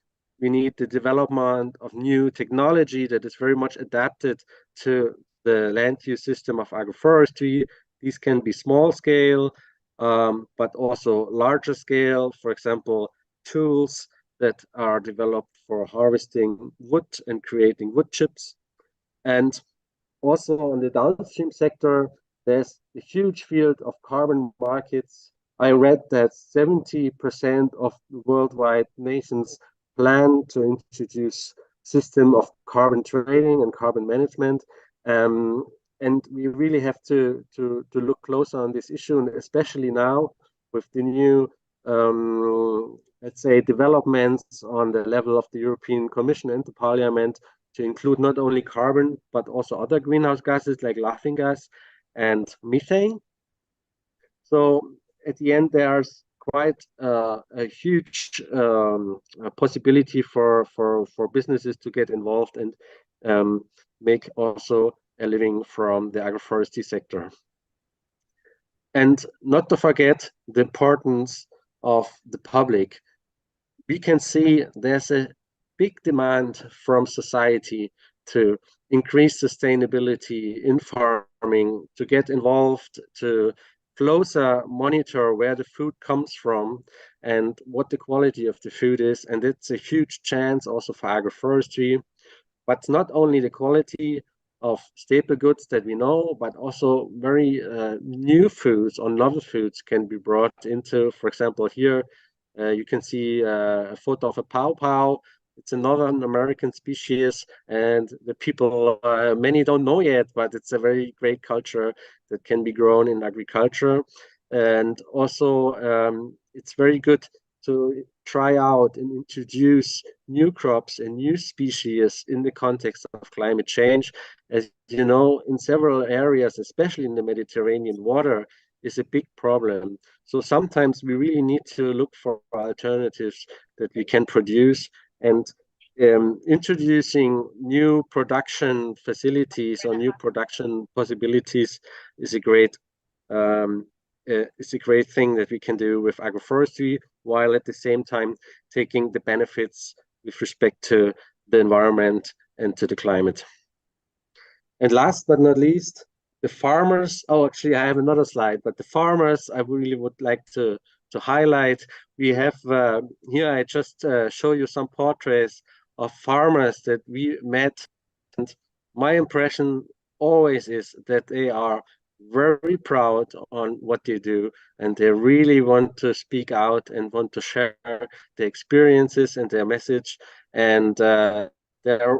Speaker 4: we need the development of new technology that is very much adapted to the land use system of agroforestry. These can be small scale, but also larger scale, for example, tools that are developed for harvesting wood and creating wood chips. And also on the downstream sector, there's a huge field of carbon markets. I read that 70% of worldwide nations plan to introduce system of carbon trading and carbon management. And we really have to look closer on this issue, and especially now with the new, let's say, developments on the level of the European Commission and the Parliament to include not only carbon, but also other greenhouse gases like laughing gas and methane. So at the end, there's quite a huge possibility for businesses to get involved and make also a living from the agroforestry sector. And not to forget the importance of the public. We can see there's a big demand from society to increase sustainability in farming, to get involved, to closer monitor where the food comes from and what the quality of the food is. And it's a huge chance also for agroforestry, but not only the quality of staple goods that we know, but also very new foods or novel foods can be brought into. For example, here you can see a photo of a pawpaw. It's a Northern American species, and the people, many don't know yet, but it's a very great culture that can be grown in agriculture. And also, it's very good to try out and introduce new crops and new species in the context of climate change. As you know, in several areas, especially in the Mediterranean, water is a big problem. So sometimes we really need to look for alternatives that we can produce, and introducing new production facilities or new production possibilities is a great thing that we can do with agroforestry, while at the same time taking the benefits with respect to the environment and to the climate. And last but not least, the farmers. Oh, actually, I have another slide, but the farmers I really would like to highlight. We have here, I just show you some portraits of farmers that we met. And my impression always is that they are very proud on what they do, and they really want to speak out and want to share their experiences and their message. And they're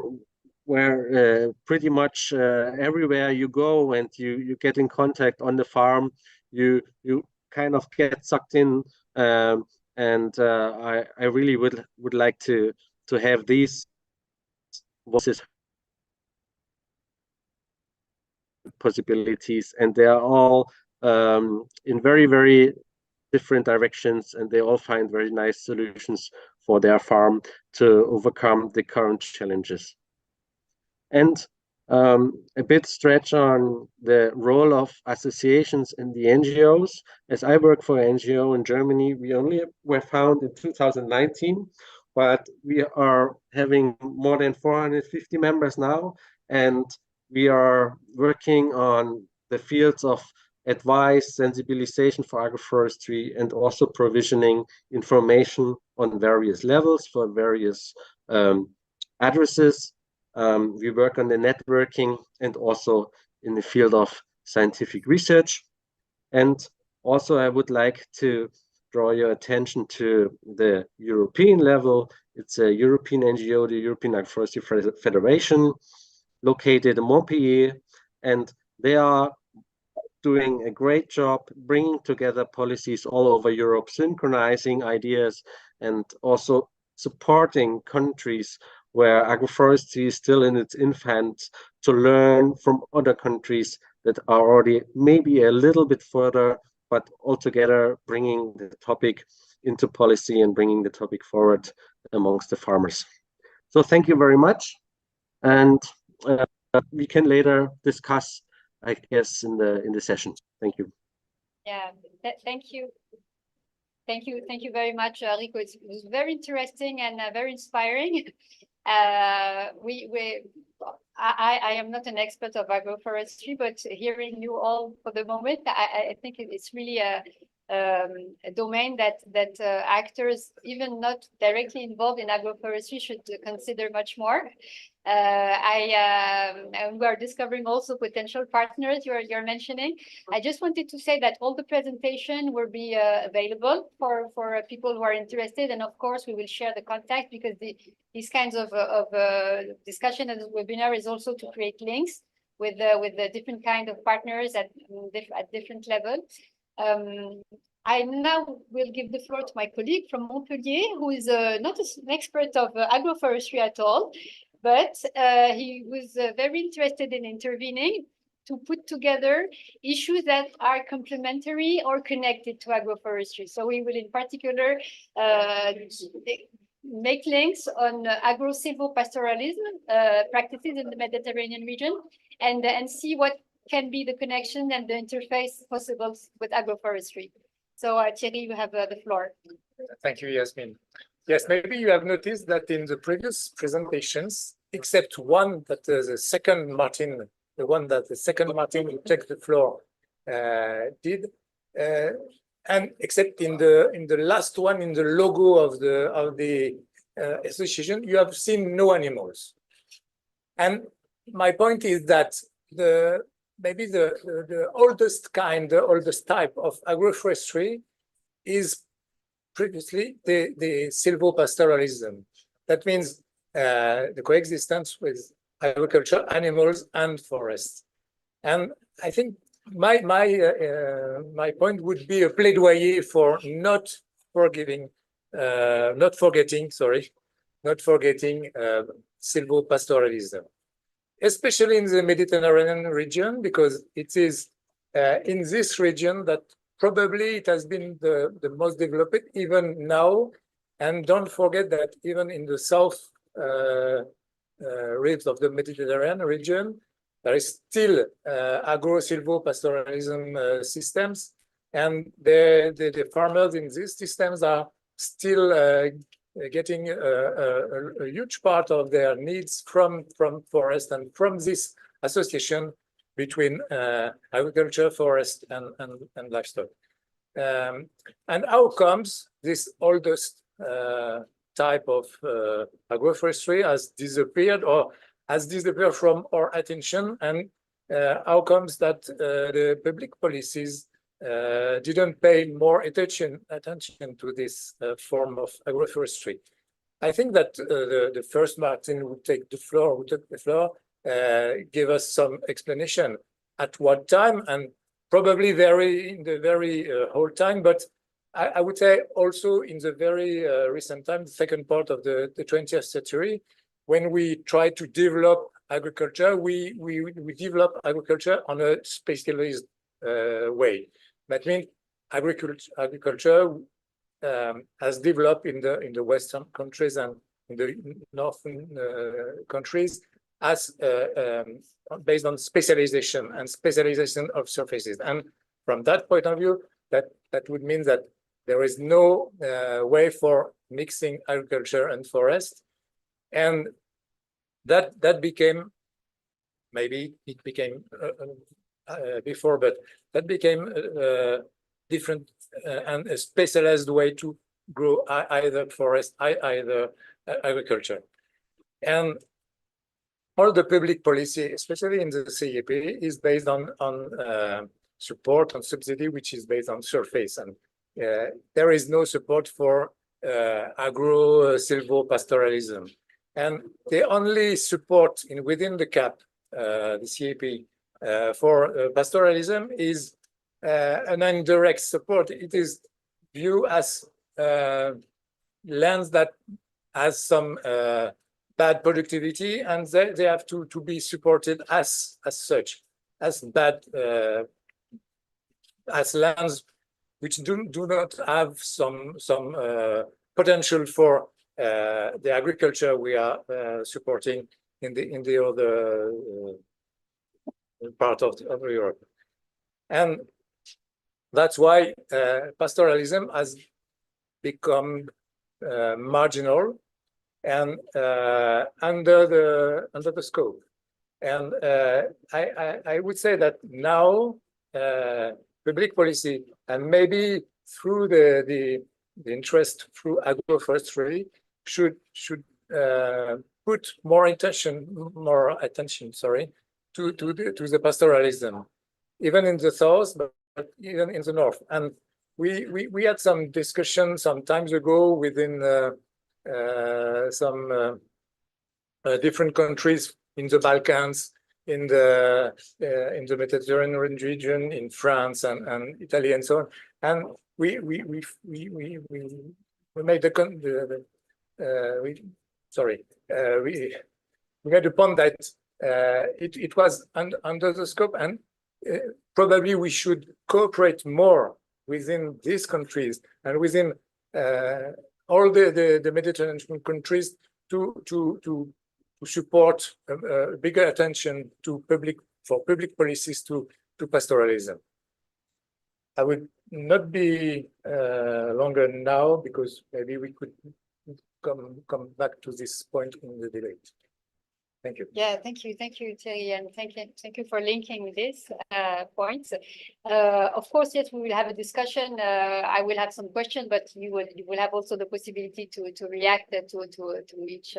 Speaker 4: where pretty much everywhere you go and you get in contact on the farm, you kind of get sucked in. And I really would like to have these voices possibilities, and they are all in very, very different directions, and they all find very nice solutions for their farm to overcome the current challenges. And a bit stretch on the role of associations and the NGOs. As I work for an NGO in Germany, we only were found in 2019, but we are having more than 450 members now, and we are working on the fields of advice, sensibilization for agroforestry, and also provisioning information on various levels for various addresses. We work on the networking and also in the field of scientific research. And also I would like to draw your attention to the European level. It's a European NGO, the European Agroforestry Federation, located in Montpellier, and they are doing a great job bringing together policies all over Europe, synchronizing ideas, and also supporting countries where agroforestry is still in its infant to learn from other countries that are already maybe a little bit further, but altogether bringing the topic into policy and bringing the topic forward amongst the farmers. So thank you very much. And we can later discuss, I guess, in the session. Thank you.
Speaker 1: Yeah, thank you. Thank you very much, Rico. It was very interesting and very inspiring. I am not an expert of agroforestry, but hearing you all for the moment, I think it's really a domain that actors, even not directly involved in agroforestry, should consider much more. And we are discovering also potential partners you're mentioning. I just wanted to say that all the presentation will be available for people who are interested, and of course we will share the contact, because these kinds of discussion and webinar is also to create links with the different kind of partners at different levels. I now will give the floor to my colleague from Montpellier, who is not an expert of agroforestry at all, but he was very interested in intervening to put together issues that are complementary or connected to agroforestry. So we will in particular make links on agro-silvopastoralism practices in the Mediterranean region, and see what can be the connection and the interface possible with agroforestry. So Thierry, you have the floor.
Speaker 6: Thank you, Yasmine. Yes, maybe you have noticed that in the previous presentations, except one that the second Martin who took the floor did, and except in the last one, in the logo of the association, you have seen no animals. And my point is that maybe the oldest type of agroforestry is previously the silvopastoralism. That means the coexistence with agriculture, animals, and forests. And I think my point would be a plaidoyer for not forgetting silvopastoralism, especially in the Mediterranean region, because it is in this region that probably it has been the most developed even now. And don't forget that even in the south ribs of the Mediterranean region, there is still agro-silvopastoralism systems, and the farmers in these systems are still getting a huge part of their needs from forest and from this association between agriculture, forest, and livestock. And how comes this oldest type of agroforestry has disappeared, or has disappeared from our attention, and how comes that the public policies didn't pay more attention to this form of agroforestry? I think that the first Martin who took the floor, gave us some explanation at what time, and probably in the very whole time, but I would say also in the very recent time, the second part of the 20th century, when we try to develop agriculture, we develop agriculture on a specialized way. That means agriculture has developed in the Western countries and in the Northern countries as based on specialization and specialization of surfaces. And from that point of view, that would mean that there is no way for mixing agriculture and forest. And that became, maybe it became before, but that became different and a specialized way to grow either forest, either agriculture. And all the public policy, especially in the CIP, is based on support and subsidy, which is based on surface. And there is no support for agro-silvopastoralism. And the only support within the CAP, the CIP, for pastoralism is an indirect support. It is viewed as lands that has some bad productivity, and they have to be supported as such, as bad, as lands which do not have some potential for the agriculture we are supporting in the other part of Europe. And that's why pastoralism has become marginal and under the scope. And I would say that now public policy, and maybe through the interest through agroforestry, should put more attention, to the pastoralism, even in the south, but even in the north. And we had some discussion some times ago within some different countries in the Balkans, in the Mediterranean region, in France and Italy and so on. And we made we made the point that it was under the scope, and probably we should cooperate more within these countries and within all the Mediterranean countries to support bigger attention to public policies to pastoralism. I would not be longer now, because maybe we could come back to this point in the debate. Thank you.
Speaker 1: Yeah, thank you, Thierry, and thank you for linking this points. Of course, yes, we will have a discussion. I will have some questions, but you will have also the possibility to react to each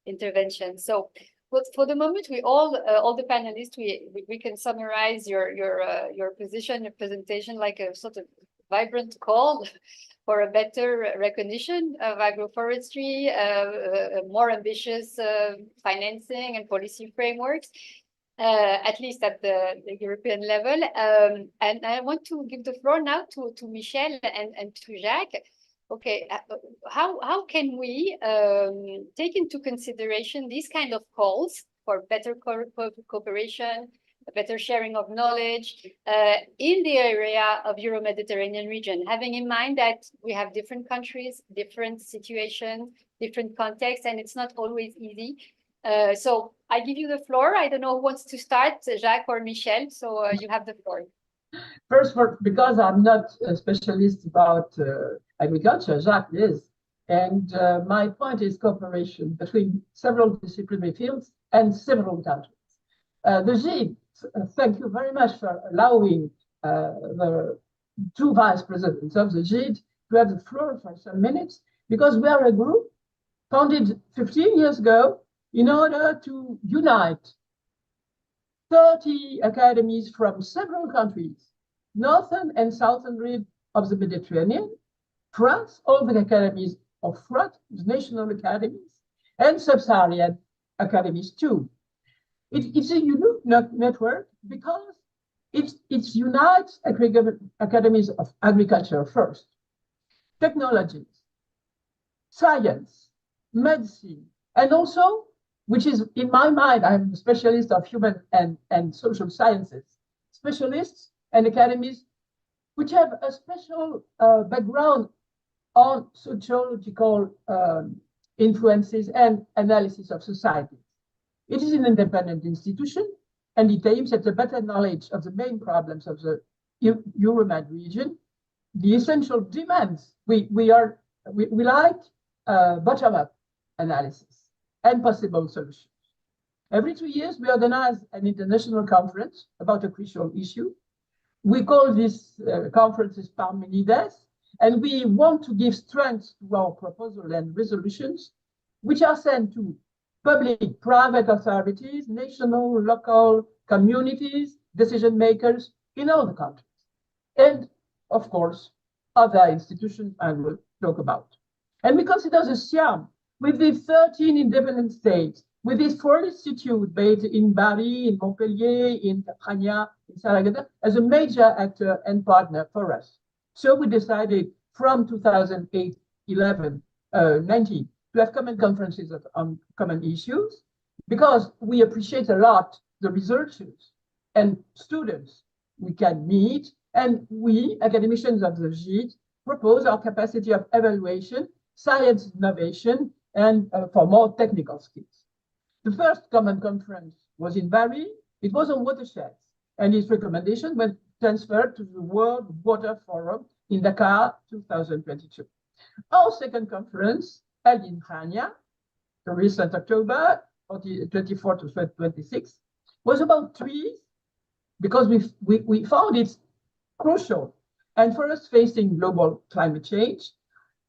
Speaker 1: intervention. So, but for the moment, we all the panelists, we can summarize your position, your presentation, like a sort of vibrant call for a better recognition of agroforestry, more ambitious financing and policy frameworks, at least at the European level. And I want to give the floor now to Michèle and to Jacques. Okay, how can we take into consideration these kind of calls for better cooperation, a better sharing of knowledge in the area of Euro-Mediterranean region, having in mind that we have different countries, different situations, different contexts, and it's not always easy. So I give you the floor. I don't know who wants to start, Jacques or Michèle, so you have the floor.
Speaker 7: First, because I'm not a specialist about agriculture, Jacques is. And my point is cooperation between several disciplinary fields and several countries. The GID, thank you very much for allowing the two vice presidents of the GID to have the floor for some minutes, because we are a group founded 15 years ago in order to unite 30 academies from several countries, northern and southern rim of the Mediterranean, France, all the academies of France, the national academies, and sub-Saharan academies too. It's a unique network because it unites academies of agriculture first, technologies, science, medicine, and also which is, in my mind, I'm a specialist of human and social sciences, specialists and academies which have a special background on sociological influences and analysis of society. It is an independent institution, and it aims at a better knowledge of the main problems of the Euromed region, the essential demands. We like bottom-up analysis and possible solutions. Every 2 years, we organize an international conference about a crucial issue. We call these conferences Parmenides, and we want to give strength to our proposal and resolutions, which are sent to public, private authorities, national, local communities, decision makers in all the countries, and of course, other institutions I will talk about. And we consider the CIHEAM, with the 13 independent states, with this 4 institutes based in Paris, in Montpellier, in Catania, in Zaragoza, as a major actor and partner for us. So we decided from 2008-11, 19, to have common conferences on common issues, because we appreciate a lot the researchers and students we can meet, and we, academicians of the GID, propose our capacity of evaluation, science innovation, and for more technical skills. The first common conference was in Paris. It was on watersheds, and its recommendation was transferred to the World Water Forum in Dakar, 2022. Our second conference, held in Chania, the recent October, 24 to 26, was about trees, because we found it crucial. And for us facing global climate change,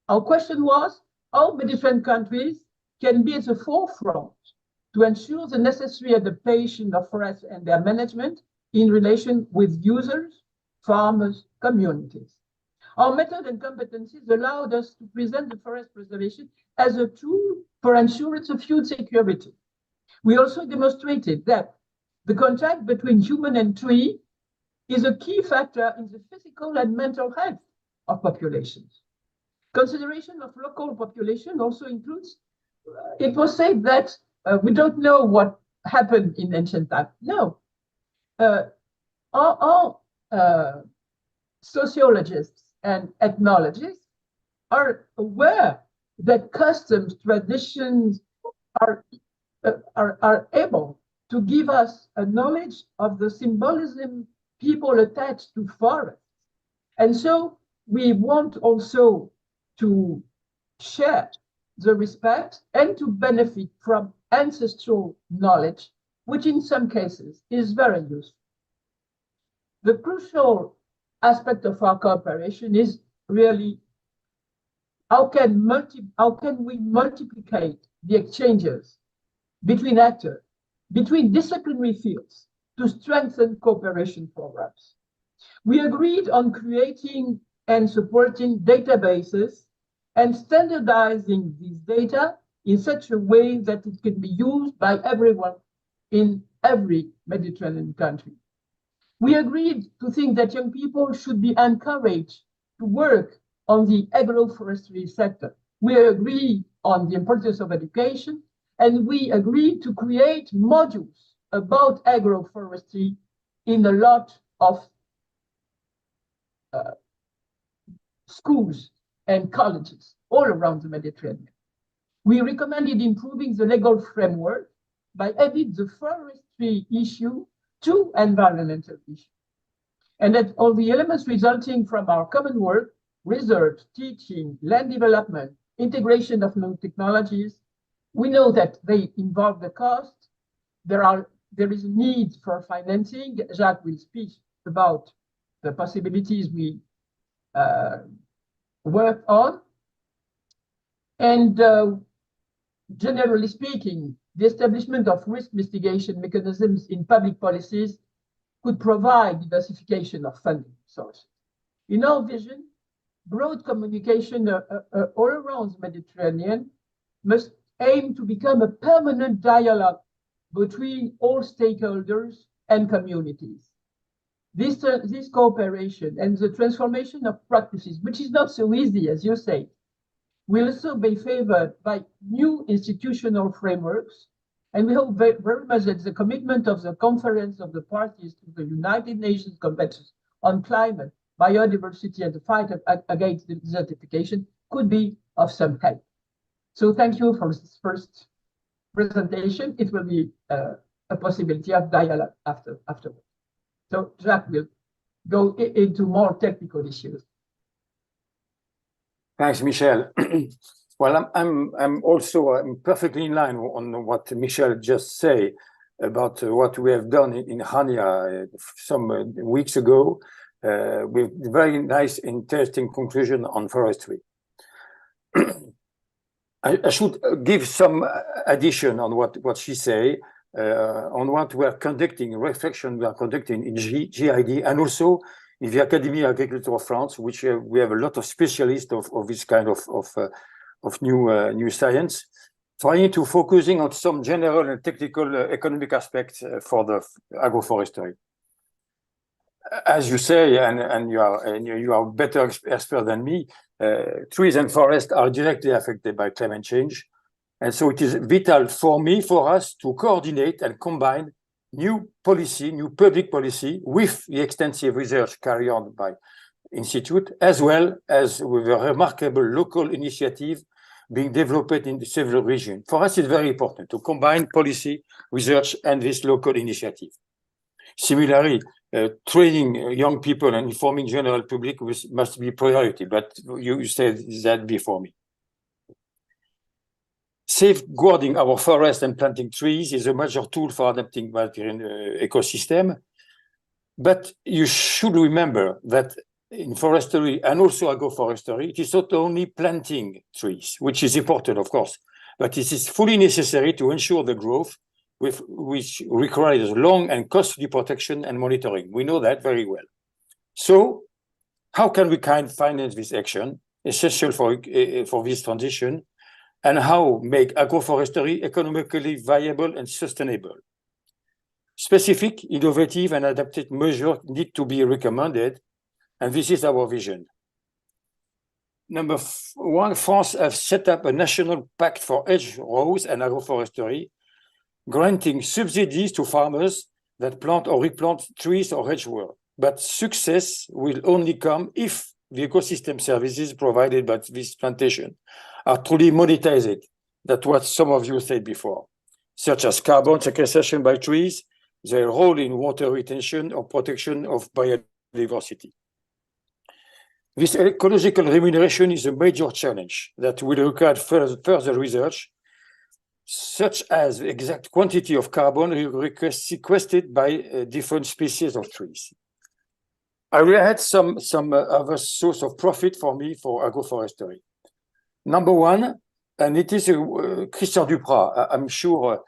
Speaker 7: our question was how Mediterranean countries can be at the forefront to ensure the necessary adaptation of forests and their management in relation with users, farmers, communities. Our method and competencies allowed us to present the forest preservation as a tool for assurance of food security. We also demonstrated that the contact between human and tree is a key factor in the physical and mental health of populations. Consideration of local population also includes, it was said that we don't know what happened in ancient times. No. Our sociologists and ethnologists are aware that customs, traditions are able to give us a knowledge of the symbolism people attach to forests. And so we want also to share the respect and to benefit from ancestral knowledge, which in some cases is very useful. The crucial aspect of our cooperation is really how can we multiply the exchanges between actors, between disciplinary fields, to strengthen cooperation programs. We agreed on creating and supporting databases and standardizing these data in such a way that it can be used by everyone in every Mediterranean country. We agreed to think that young people should be encouraged to work on the agroforestry sector. We agreed on the importance of education, and we agreed to create modules about agroforestry in a lot of schools and colleges all around the Mediterranean. We recommended improving the legal framework by adding the forestry issue to environmental issues. And that all the elements resulting from our common work, research, teaching, land development, integration of new technologies, we know that they involve the cost. There is a need for financing. Jacques will speak about the possibilities we work on. And generally speaking, the establishment of risk mitigation mechanisms in public policies could provide diversification of funding sources. In our vision, broad communication all around the Mediterranean must aim to become a permanent dialogue between all stakeholders and communities. This cooperation and the transformation of practices, which is not so easy, as you say, will also be favored by new institutional frameworks And we hope very, very much that the commitment of the Conference of the Parties to the United Nations Convention on Climate, Biodiversity, and the fight against desertification could be of some help. So thank you for this first presentation. It will be a possibility of dialogue afterwards. So Jacques will go into more technical issues.
Speaker 8: Thanks, Michèle. Well, I'm also perfectly in line on what Michèle just said about what we have done in Hania some weeks ago with very nice, interesting conclusion on forestry. I should give some addition on what she say on what we are conducting, reflection we are conducting in GID, and also in the Academy of Agriculture of France, which we have a lot of specialists of this kind of new science, trying to focusing on some general and technical economic aspects for the agroforestry. As you say, and you are better expert than me, trees and forests are directly affected by climate change. And so it is vital for us to coordinate and combine new public policy with the extensive research carried on by Institute, as well as with a remarkable local initiative being developed in several regions. For us, it's very important to combine policy, research, and this local initiative. Similarly, training young people and informing general public must be priority, but you said that before me. Safeguarding our forests and planting trees is a major tool for adapting Malperian ecosystem. But you should remember that in forestry and also agroforestry, it is not only planting trees, which is important, of course, but it is fully necessary to ensure the growth which requires long and costly protection and monitoring. We know that very well. So how can we finance this action, essential for this transition, and how make agroforestry economically viable and sustainable? Specific, innovative, and adapted measures need to be recommended, and this is our vision. Number one, France has set up a national pact for hedgerows and agroforestry, granting subsidies to farmers that plant or replant trees or hedgerows. But success will only come if the ecosystem services provided by this plantation are truly monetized. That's what some of you said before, such as carbon sequestration by trees, their role in water retention or protection of biodiversity. This ecological remuneration is a major challenge that will require further research, such as the exact quantity of carbon sequestered by different species of trees. I will add some other source of profit for me for agroforestry. Number one, and it is Christian Duprat. I'm sure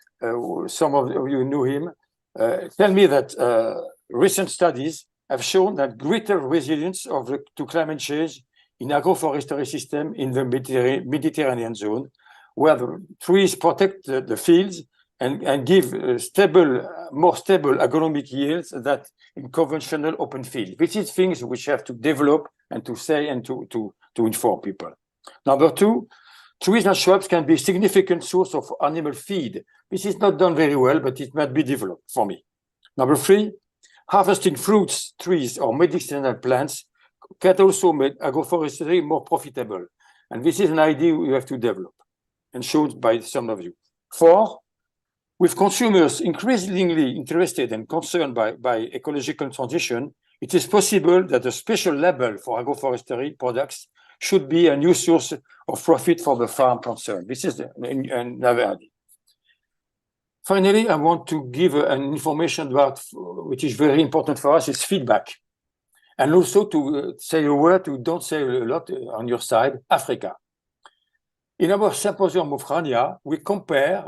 Speaker 8: some of you know him. Tell me that recent studies have shown that greater resilience to climate change in agroforestry system in the Mediterranean zone, where the trees protect the fields and give more stable agronomic yields than in conventional open field. This is things which have to develop and to say and to inform people. Number two, trees and shrubs can be a significant source of animal feed. This is not done very well, but it might be developed for me. Number three, harvesting fruits, trees, or medicinal plants can also make agroforestry more profitable. And this is an idea we have to develop and shown by some of you. Four, with consumers increasingly interested and concerned by ecological transition, it is possible that a special label for agroforestry products should be a new source of profit for the farm concerned. This is another idea. Finally, I want to give an information about, which is very important for us, is feedback. And also to say a word, don't say a lot on your side, Africa. In our symposium of Hania, we compare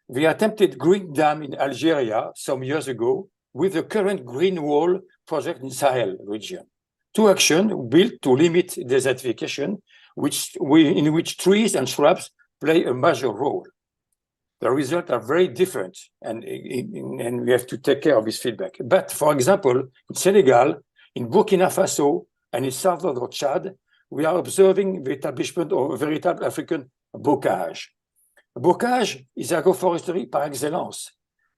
Speaker 8: the attempted green dam in Algeria some years ago with the current green wall project in Sahel region. Two actions built to limit desertification, in which trees and shrubs play a major role. The results are very different, and we have to take care of this feedback. But for example, in Senegal, in Burkina Faso, and in southern Chad, we are observing the establishment of a veritable African bocage. Bocage is agroforestry par excellence.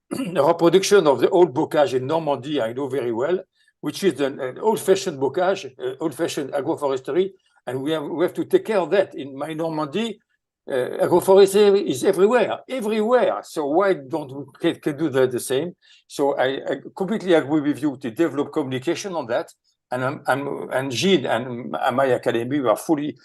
Speaker 8: The reproduction of the old bocage in Normandy, I know very well, which is an old-fashioned bocage, old-fashioned agroforestry, and we have to take care of that. In my Normandy, agroforestry is everywhere. So why don't we can do that the same? So I completely agree with you to develop communication on that, and GID and my academy are fully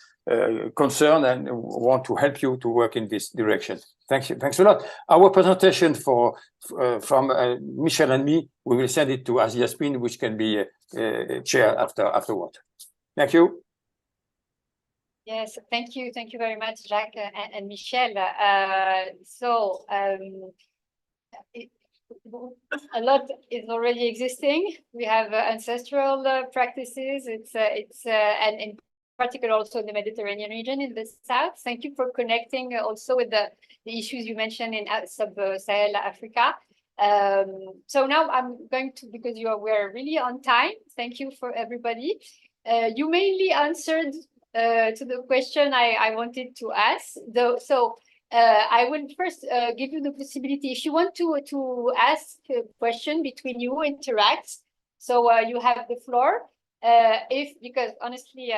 Speaker 8: concerned and want to help you to work in this direction. Thank you. Thanks a lot. Our presentation from Michèle and me, we will send it to Yasmine, which can be chair afterward. Thank you.
Speaker 1: Yes, thank you very much, Jacques and Michèle. A lot is already existing. We have ancestral practices. And in particular also in the Mediterranean region in the south. Thank you for connecting also with the issues you mentioned in sub-Sahel Africa. So now I'm going to, because we're really on time. Thank you for everybody. You mainly answered to the question I wanted to ask, though. So I will first give you the possibility, if you want to ask a question between you, interact. So you have the floor. Because honestly,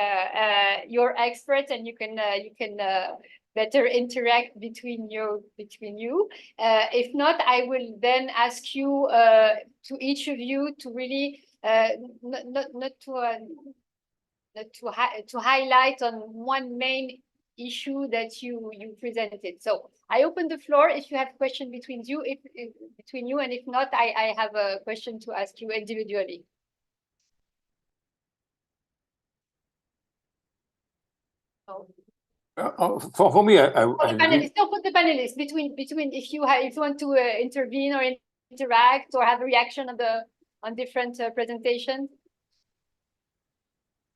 Speaker 1: you're experts and you can better interact between you. If not, I will then ask you to each of you to really to highlight on one main issue that you presented. So I open the floor if you have questions between you, and if not, I have a question to ask you individually.
Speaker 8: For me,
Speaker 1: for the panelists, between if you want to intervene or interact or have a reaction on different presentations.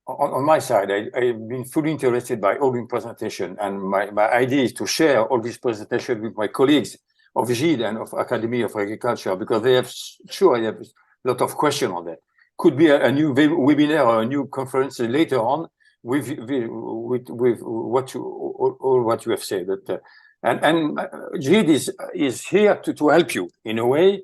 Speaker 8: On my side, I've been fully interested by all the presentation, and my idea is to share all this presentation with my colleagues of GID and of Academy of Agriculture, because they have I have a lot of questions on that. Could be a new webinar or a new conference later on with what you have said. And GID is here to help you in a way,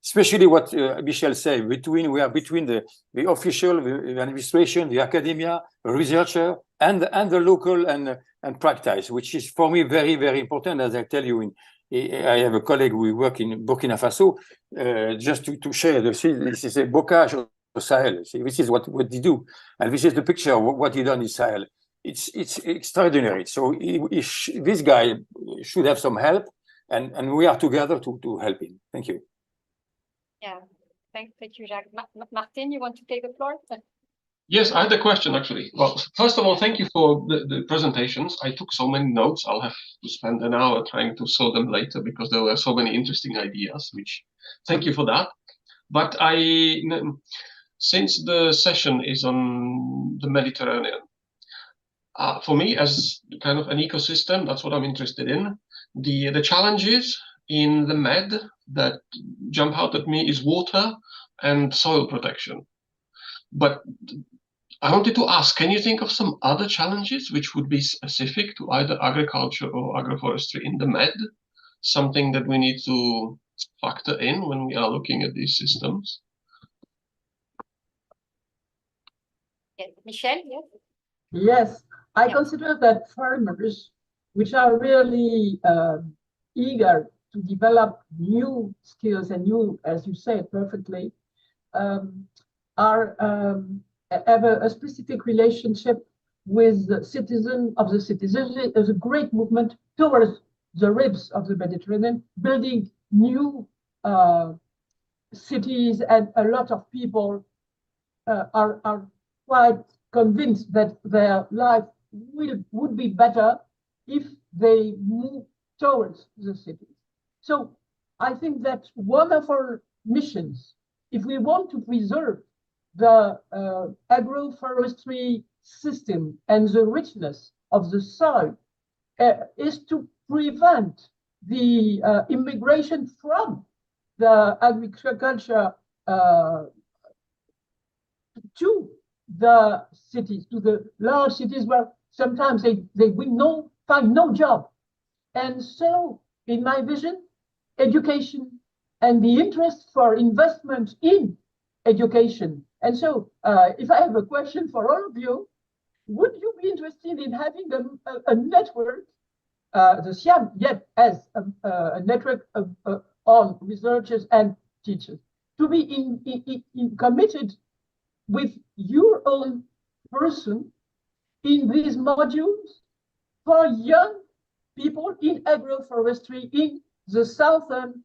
Speaker 8: especially what Michèle said. We are between the official, the administration, the academia, the researcher, and the local and practice, which is for me very, very important. As I tell you, I have a colleague who work in Burkina Faso. Just to share, this is a bocage of Sahel. See, this is what they do, and this is the picture of what he done in Sahel. It's extraordinary. So this guy should have some help, and we are together to help him. Thank you.
Speaker 1: Yeah, thank you, Jacques. Martin, you want to take the floor?
Speaker 3: Yes, I had a question actually. Well, first of all, thank you for the presentations. I took so many notes. I'll have to spend an hour trying to sort them later because there were so many interesting ideas, which thank you for that. But since the session is on the Mediterranean, for me as kind of an ecosystem, that's what I'm interested in. The challenges in the Med that jump out at me is water and soil protection. But I wanted to ask, can you think of some other challenges which would be specific to either agriculture or agroforestry in the Med? Something that we need to factor in when we are looking at these systems?
Speaker 1: Yes. Michèle, yes?
Speaker 7: Yes, I consider that farmers, which are really eager to develop new skills and new, as you say perfectly, have a specific relationship with the citizen of the citizenship. There's a great movement towards the ribs of the Mediterranean, building new cities, and a lot of people are quite convinced that their life would be better if they move towards the cities. So I think that one of our missions, if we want to preserve the agroforestry system and the richness of the soil, is to prevent the immigration from the agriculture to the cities, to the large cities where sometimes they will find no job. And so in my vision, education and the interest for investment in education. And so if I have a question for all of you, would you be interested in having a network, the CIHEAM yet as a network of all researchers and teachers, to be committed with your own person in these modules for young people in agroforestry in the southern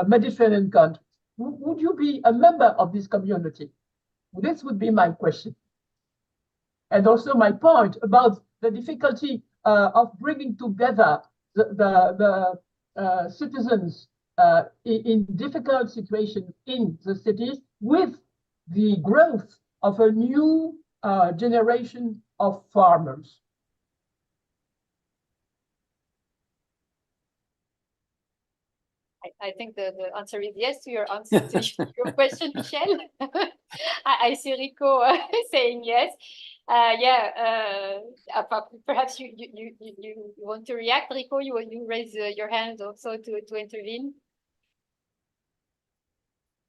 Speaker 7: Mediterranean countries? Would you be a member of this community? This would be my question. And also my point about the difficulty of bringing together the citizens in difficult situations in the cities with the growth of a new generation of farmers.
Speaker 1: I think the answer is yes to your answer to your question, Michèle. I see Rico saying yes. Perhaps you want to react, Rico. You raise your hand also to intervene.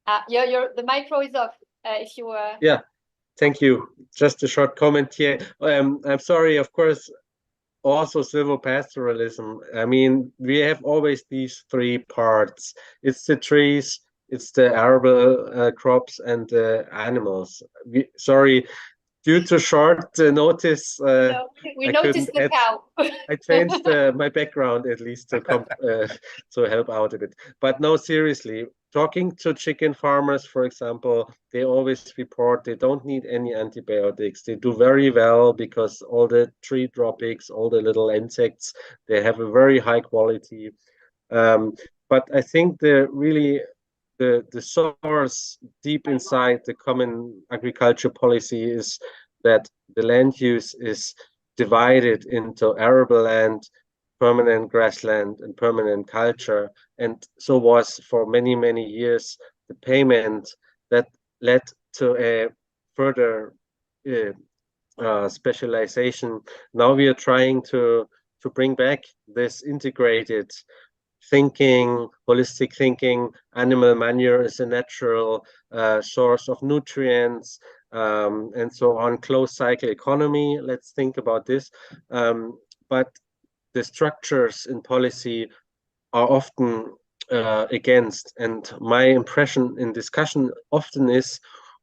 Speaker 1: The micro is off. If you
Speaker 4: Yeah, thank you. Just a short comment here. I'm sorry, of course. Also, silvopastoralism. I mean, we have always these three parts. It's the trees, it's the arable crops, and the animals. Sorry, due to short notice,
Speaker 1: no, we noticed the cow.
Speaker 4: I changed my background at least to help out a bit. But no, seriously, talking to chicken farmers, for example, they always report they don't need any antibiotics. They do very well because all the tree droppings, all the little insects, they have a very high quality. But I think the source deep inside the common agriculture policy is that the land use is divided into arable land, permanent grassland, and permanent culture. And so was for many, many years the payment that led to a further specialization. Now we are trying to bring back this integrated thinking, holistic thinking. Animal manure is a natural source of nutrients, and so on. Closed cycle economy, let's think about this. But the structures in policy are often against. And my impression in discussion often is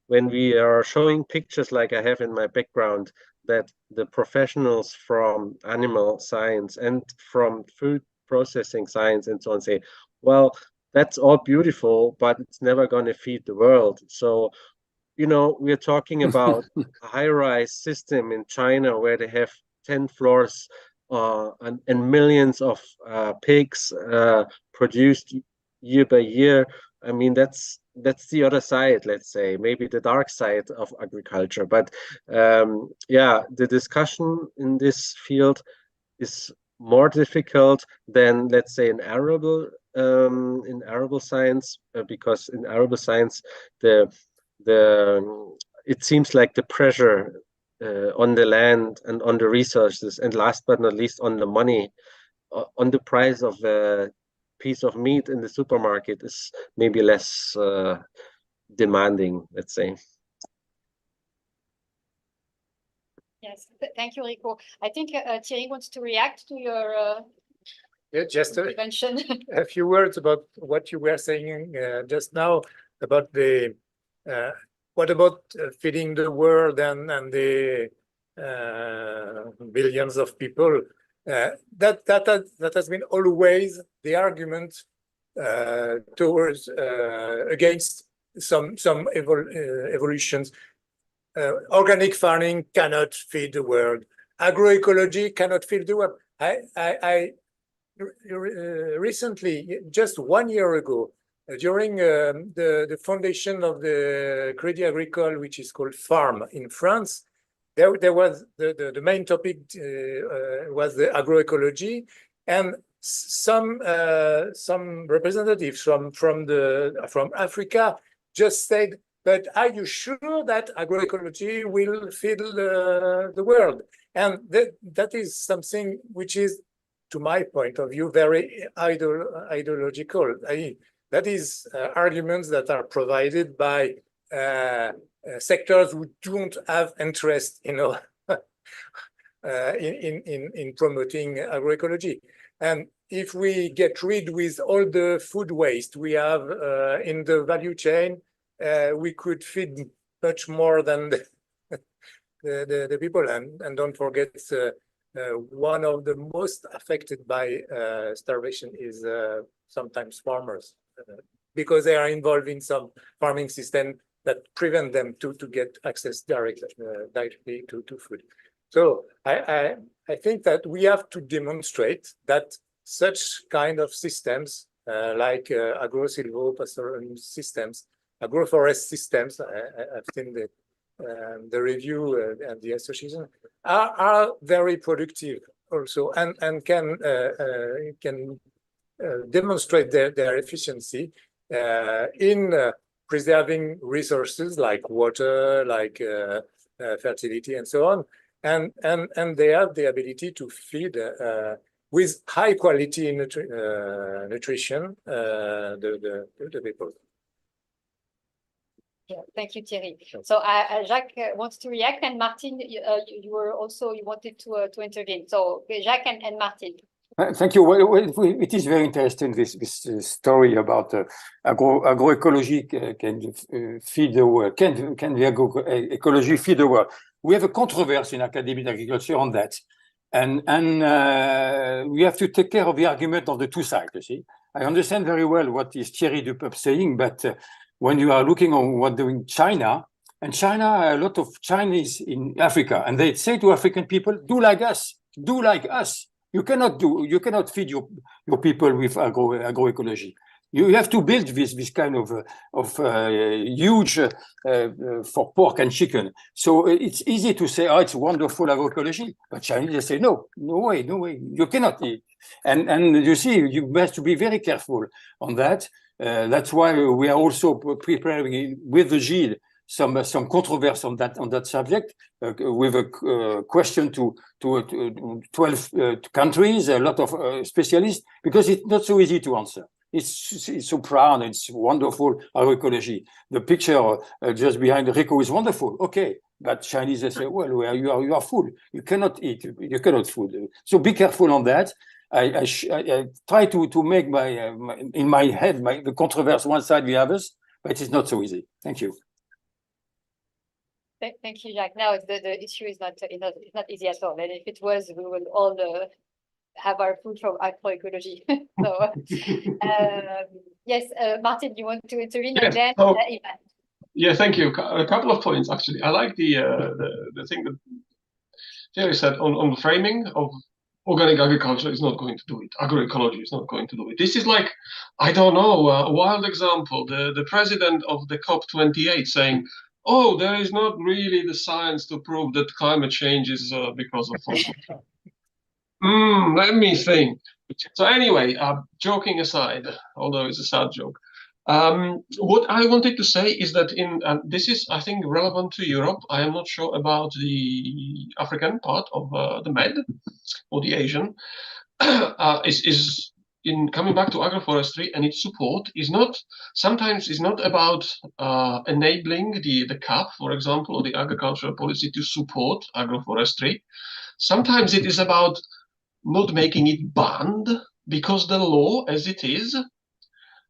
Speaker 4: when we are showing pictures like I have in my background, that the professionals from animal science and from food processing science and so on say, well, that's all beautiful, but it's never going to feed the world. So, you know, we're talking about a high-rise system in China where they have 10 floors and millions of pigs produced year by year. I mean, that's the other side, let's say, maybe the dark side of agriculture. But yeah, the discussion in this field is more difficult than, let's say, in arable science, because in arable science it seems like the pressure on the land and on the resources, and last but not least on the money, on the price of a piece of meat in the supermarket is maybe less demanding, let's say.
Speaker 1: Yes, thank you, Rico. I think Thierry wants to react to your
Speaker 6: just
Speaker 1: intervention.
Speaker 6: A few words about what you were saying just now about the what about feeding the world and the billions of people. That has been always the argument towards against some evolutions. Organic farming cannot feed the world. Agroecology cannot feed the world. I recently, just 1 year ago, during the foundation of the Crédit Agricole, which is called FARM in France, there was the main topic was the agroecology, and some representatives from Africa just said, but are you sure that agroecology will feed the world? And that is something which is to my point of view, very ideological. That is arguments that are provided by sectors who don't have interest, you know, in promoting agroecology. And if we get rid with all the food waste we have in the value chain, we could feed much more than the people. And don't forget, one of the most affected by starvation is sometimes farmers, because they are involved in some farming system that prevent them to get access directly to food. So I think that we have to demonstrate that such kind of systems like agro-silvo-pastoral systems, agroforest systems, I've seen the review and the association, are very productive also, and can demonstrate their efficiency in preserving resources like water, like fertility, and so on. And they have the ability to feed with high quality nutrition the people.
Speaker 1: Yeah, thank you, Thierry. So Jacques wants to react, and Martin, you wanted to intervene. So Jacques and Martin.
Speaker 8: Thank you. Well, it is very interesting, this story about agroecology can feed the world. Can the agroecology feed the world? We have a controversy in Academy d'Agriculture on that. And we have to take care of the argument of the two sides, you see. I understand very well what is Thierry Dupeuble saying, but when you are looking on what doing China, and China, a lot of Chinese in Africa, and they say to African people, do like us, do like us. You cannot feed your people with agroecology. You have to build this kind of huge for pork and chicken. So it's easy to say, oh, it's wonderful agroecology, but Chinese they say, no way, you cannot eat. And you see, you must be very careful on that. That's why we are also preparing with the GID some controversy on that subject, with a question to 12 countries, a lot of specialists, because it's not so easy to answer. It's so proud, it's wonderful agroecology. The picture just behind Rico is wonderful. Okay, but Chinese they say, well, you are full. You cannot eat. You cannot food. So be careful on that. I try to make in my head the controversy one side the others, but it's not so easy. Thank you.
Speaker 1: Thank you, Jacques. Now the issue is not easy at all. And if it was, we would all have our food from agroecology. So yes, Martin, you want to intervene?
Speaker 3: Yes.
Speaker 1: And then Ivan.
Speaker 3: Yeah, thank you. A couple of points actually. I like the thing that Thierry said on the framing of organic agriculture is not going to do it. Agroecology is not going to do it. This is like, I don't know, a wild example. The president of the COP28 saying, oh, there is not really the science to prove that climate change is because of fossil fuel. Let me think. So anyway, joking aside, although it's a sad joke, what I wanted to say is that this is, I think, relevant to Europe. I am not sure about the African part of the Med or the Asian. Is in coming back to agroforestry and its support is not about enabling the CAP, for example, or the agricultural policy to support agroforestry. Sometimes it is about not making it banned, because the law as it is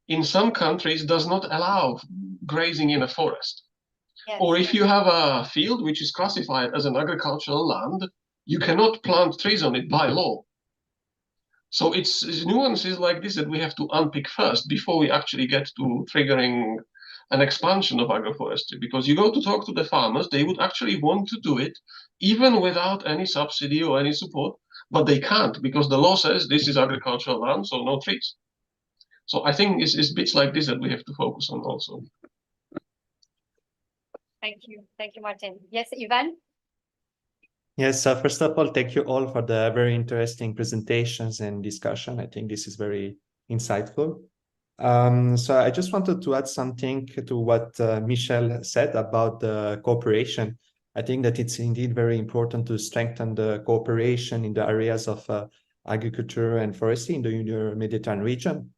Speaker 3: in some countries does not allow grazing in a forest. Yes. Or if you have a field which is classified as an agricultural land, you cannot plant trees on it by law. So it's nuances like this that we have to unpick first before we actually get to triggering an expansion of agroforestry. Because you go to talk to the farmers, they would actually want to do it even without any subsidy or any support, but they can't because the law says this is agricultural land, so no trees. So I think it's bits like this that we have to focus on also.
Speaker 1: Thank you, Martin. Yes, Ivan?
Speaker 2: Yes, first of all, thank you all for the very interesting presentations and discussion. I think this is very insightful. So I just wanted to add something to what Michèle said about the cooperation. I think that it's indeed very important to strengthen the cooperation in the areas of agriculture and forestry in the Euro-Mediterranean region.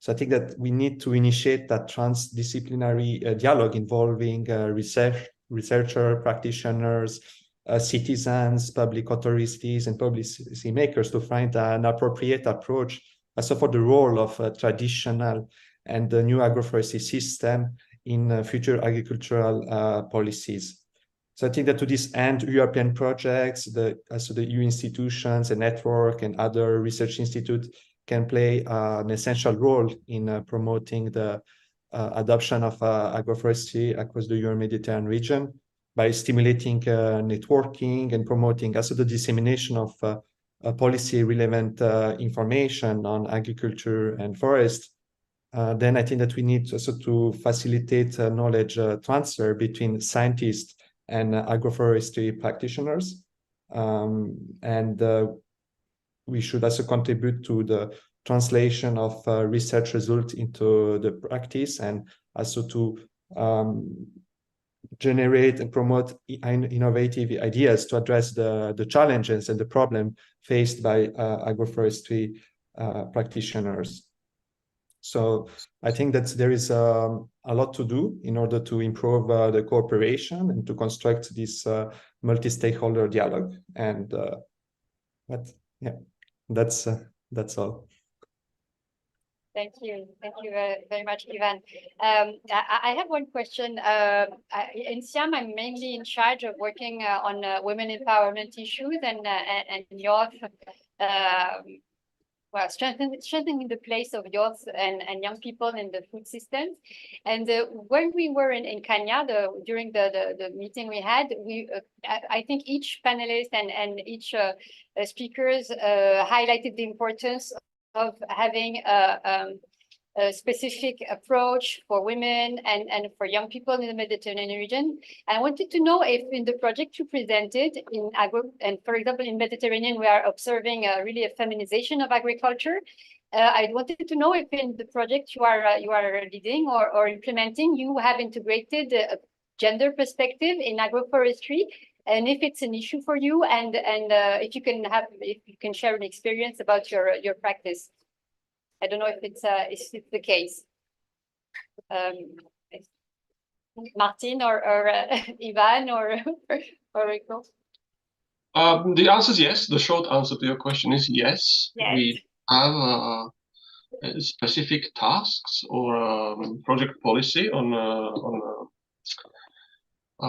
Speaker 2: So I think that we need to initiate that transdisciplinary dialogue involving researchers, practitioners, citizens, public authorities, and policy makers to find an appropriate approach also for the role of traditional and the new agroforestry system in future agricultural policies. So I think that to this end, European projects, also the EU institutions, a network, and other research institutes can play an essential role in promoting the adoption of agroforestry across the Euro-Mediterranean region by stimulating networking and promoting also the dissemination of policy-relevant information on agriculture and forest. Then I think that we need also to facilitate knowledge transfer between scientists and agroforestry practitioners. We should also contribute to the translation of research results into the practice, and also to generate and promote innovative ideas to address the challenges and the problem faced by agroforestry practitioners. So I think that there is a lot to do in order to improve the cooperation and to construct this multi-stakeholder dialogue. And but yeah, that's all.
Speaker 1: Thank you very much, Ivan. I have one question. In CIHEAM, I'm mainly in charge of working on women empowerment issues and youth, well, strengthening the place of youth and young people in the food systems. And when we were in Kenya, during the meeting we had, I think each panelist and each speakers highlighted the importance of having a specific approach for women and for young people in the Mediterranean region. I wanted to know if in the project you presented in and for example, in Mediterranean, we are observing really a feminization of agriculture. I wanted to know if in the project you are leading or implementing, you have integrated a gender perspective in agroforestry, and if it's an issue for you, and if you can share an experience about your practice. I don't know if it's the case. Martin or Ivan or Rico.
Speaker 3: The answer is yes. The short answer to your question is yes.
Speaker 1: Yes.
Speaker 3: We have specific tasks or project policy on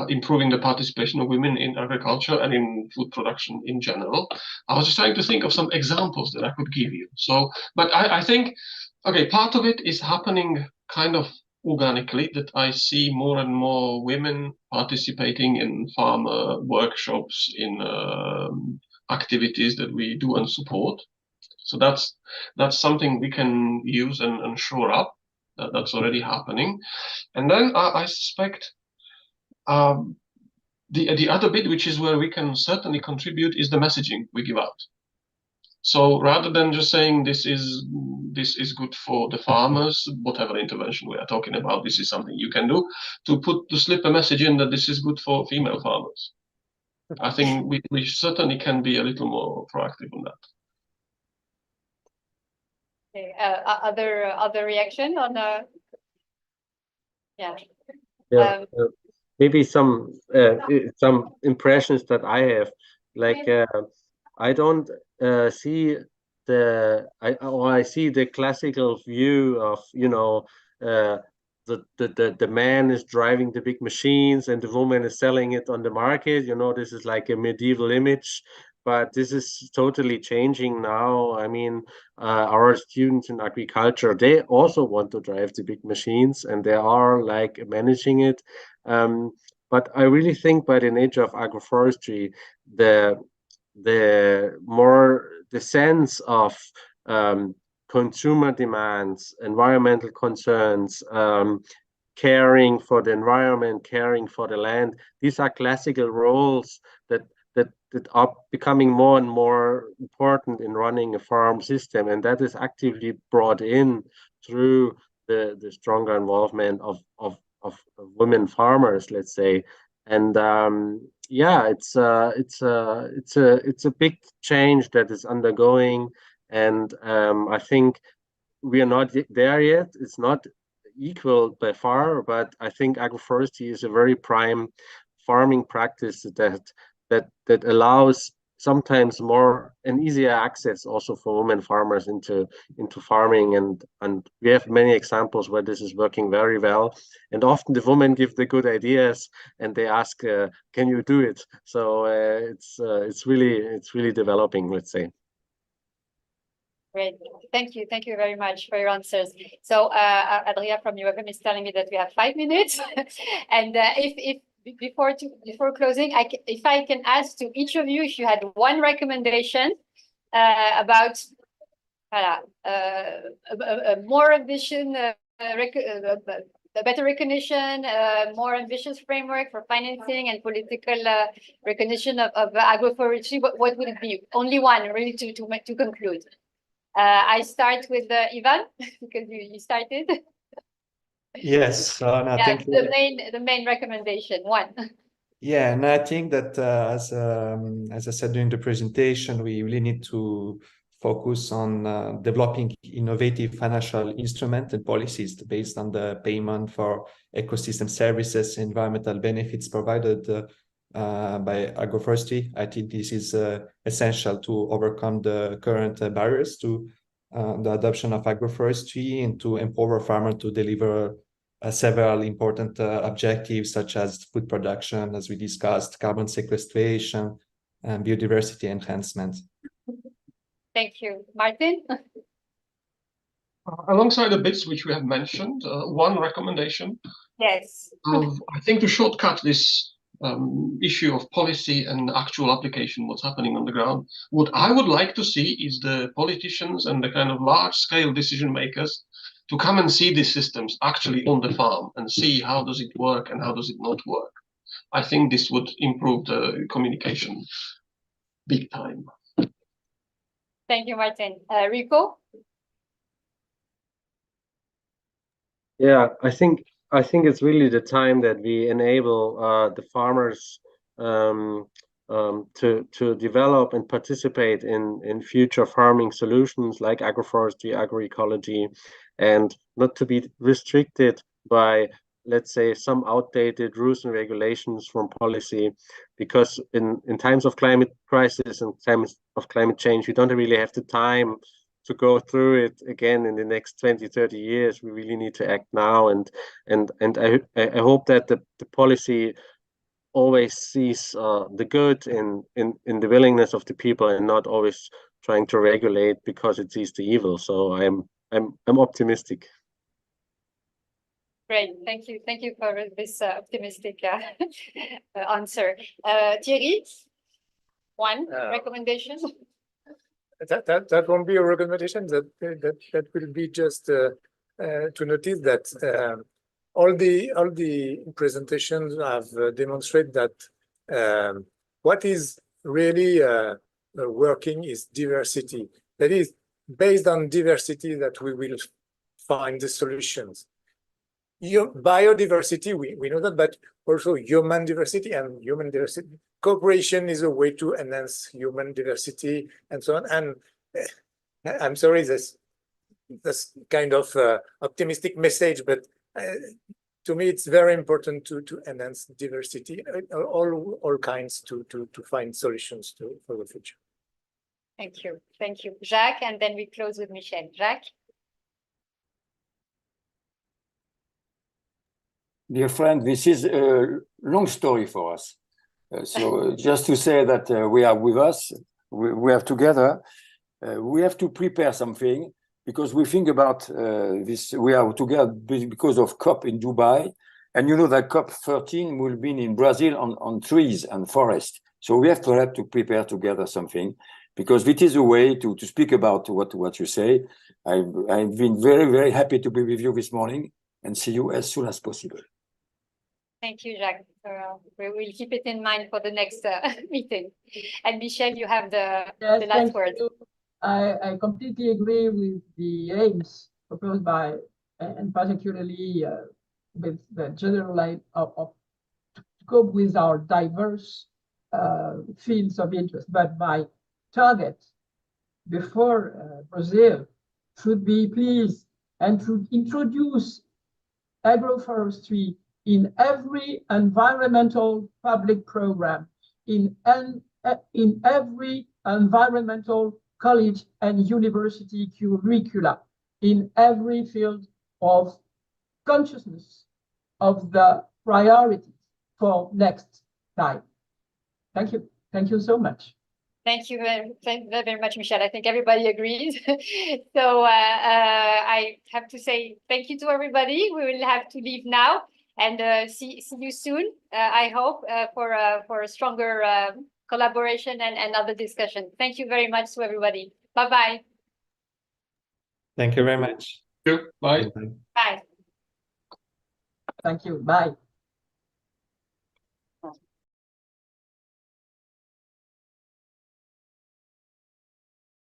Speaker 3: improving the participation of women in agriculture and in food production in general. I was just trying to think of some examples that I could give you. So, but I think, okay, part of it is happening kind of organically, that I see more and more women participating in farmer workshops, in activities that we do and support. So that's something we can use and shore up. That's already happening. And then I suspect the other bit, which is where we can certainly contribute, is the messaging we give out. So rather than just saying this is good for the farmers, whatever intervention we are talking about, this is something you can do, to slip a message in that this is good for female farmers. I think we certainly can be a little more proactive on that.
Speaker 1: Okay. Other reaction on yeah.
Speaker 4: Maybe some impressions that I have, like I don't see I see the classical view of, you know, the man is driving the big machines and the woman is selling it on the market. You know, this is like a medieval image, but this is totally changing now. I mean, our students in agriculture, they also want to drive the big machines, and they are like managing it. But I really think by the nature of agroforestry, the sense of consumer demands, environmental concerns, caring for the environment, caring for the land, these are classical roles that are becoming more and more important in running a farm system, and that is actively brought in through the stronger involvement of women farmers, let's say. And yeah, it's a big change that is undergoing, and I think we are not there yet. It's not equal by far, but I think agroforestry is a very prime farming practice that allows sometimes more and easier access also for women farmers into farming, and we have many examples where this is working very well, and often the women give the good ideas and they ask, can you do it? So it's really developing, let's say.
Speaker 1: Great. Thank you very much for your answers. So Adria from UFM is telling me that we have 5 minutes, and if before closing, if I can ask to each of you if you had one recommendation about a more ambition, a better recognition, more ambitious framework for financing and political recognition of agroforestry, what would it be? Only one, really, to conclude. I start with Ivan because you started.
Speaker 2: Yes, no,
Speaker 1: Yeah,
Speaker 2: thank you.
Speaker 1: the main recommendation, one.
Speaker 2: Yeah, and I think that as I said during the presentation, we really need to focus on developing innovative financial instruments and policies based on the payment for ecosystem services, environmental benefits provided by agroforestry. I think this is essential to overcome the current barriers to the adoption of agroforestry and to empower farmers to deliver several important objectives such as food production, as we discussed, carbon sequestration, and biodiversity enhancement.
Speaker 1: Thank you. Martin?
Speaker 3: Alongside the bits which we have mentioned, one recommendation.
Speaker 1: Yes.
Speaker 3: I think to shortcut this issue of policy and actual application, what's happening on the ground, what I would like to see is the politicians and the kind of large-scale decision makers to come and see these systems actually on the farm and see how does it work and how does it not work. I think this would improve the communication big time.
Speaker 1: Thank you, Martin. Rico?
Speaker 4: Yeah, I think it's really the time that we enable the farmers to develop and participate in future farming solutions like agroforestry, agroecology, and not to be restricted by, let's say, some outdated rules and regulations from policy, because in times of climate crisis and times of climate change, we don't really have the time to go through it again in the next 20-30 years. We really need to act now, and I hope that the policy always sees the good in the willingness of the people and not always trying to regulate because it sees the evil. So I'm optimistic.
Speaker 1: Great, thank you for this optimistic answer. Thierry, one recommendation.
Speaker 6: That won't be a recommendation. That will be just to notice that all the presentations have demonstrated that what is really working is diversity. That is based on diversity that we will find the solutions. Biodiversity, we know that, but also human diversity and human diversity. Cooperation is a way to enhance human diversity and so on. And I'm sorry, that's kind of optimistic message, but to me, it's very important to enhance diversity, all kinds, to find solutions for the future.
Speaker 1: Thank you. Jacques, and then we close with Michèle. Jacques?
Speaker 8: Dear friend, this is a long story for us. So just to say that we are with us, we are together, we have to prepare something because we think about this, we are together because of COP in Dubai. And you know that COP 13 will be in Brazil on trees and forest. So we have to prepare together something because it is a way to speak about what you say. I've been very, very happy to be with you this morning and see you as soon as possible.
Speaker 1: Thank you, Jacques. We will keep it in mind for the next meeting. And Michèle, you have the last word.
Speaker 7: I completely agree with the aims proposed by, and particularly with the general line of to cope with our diverse fields of interest, but my target before Brazil should be pleased and to introduce agroforestry in every environmental public program, in every environmental college and university curricula, in every field of consciousness of the priorities for next time. Thank you. Thank you so much.
Speaker 1: Thank you very much, Michèle. I think everybody agrees. So I have to say thank you to everybody. We will have to leave now and see you soon. I hope for a stronger collaboration and other discussion. Thank you very much to everybody. Bye-bye.
Speaker 2: Thank you very much.
Speaker 3: Bye.
Speaker 1: Bye.
Speaker 7: Thank you. Bye.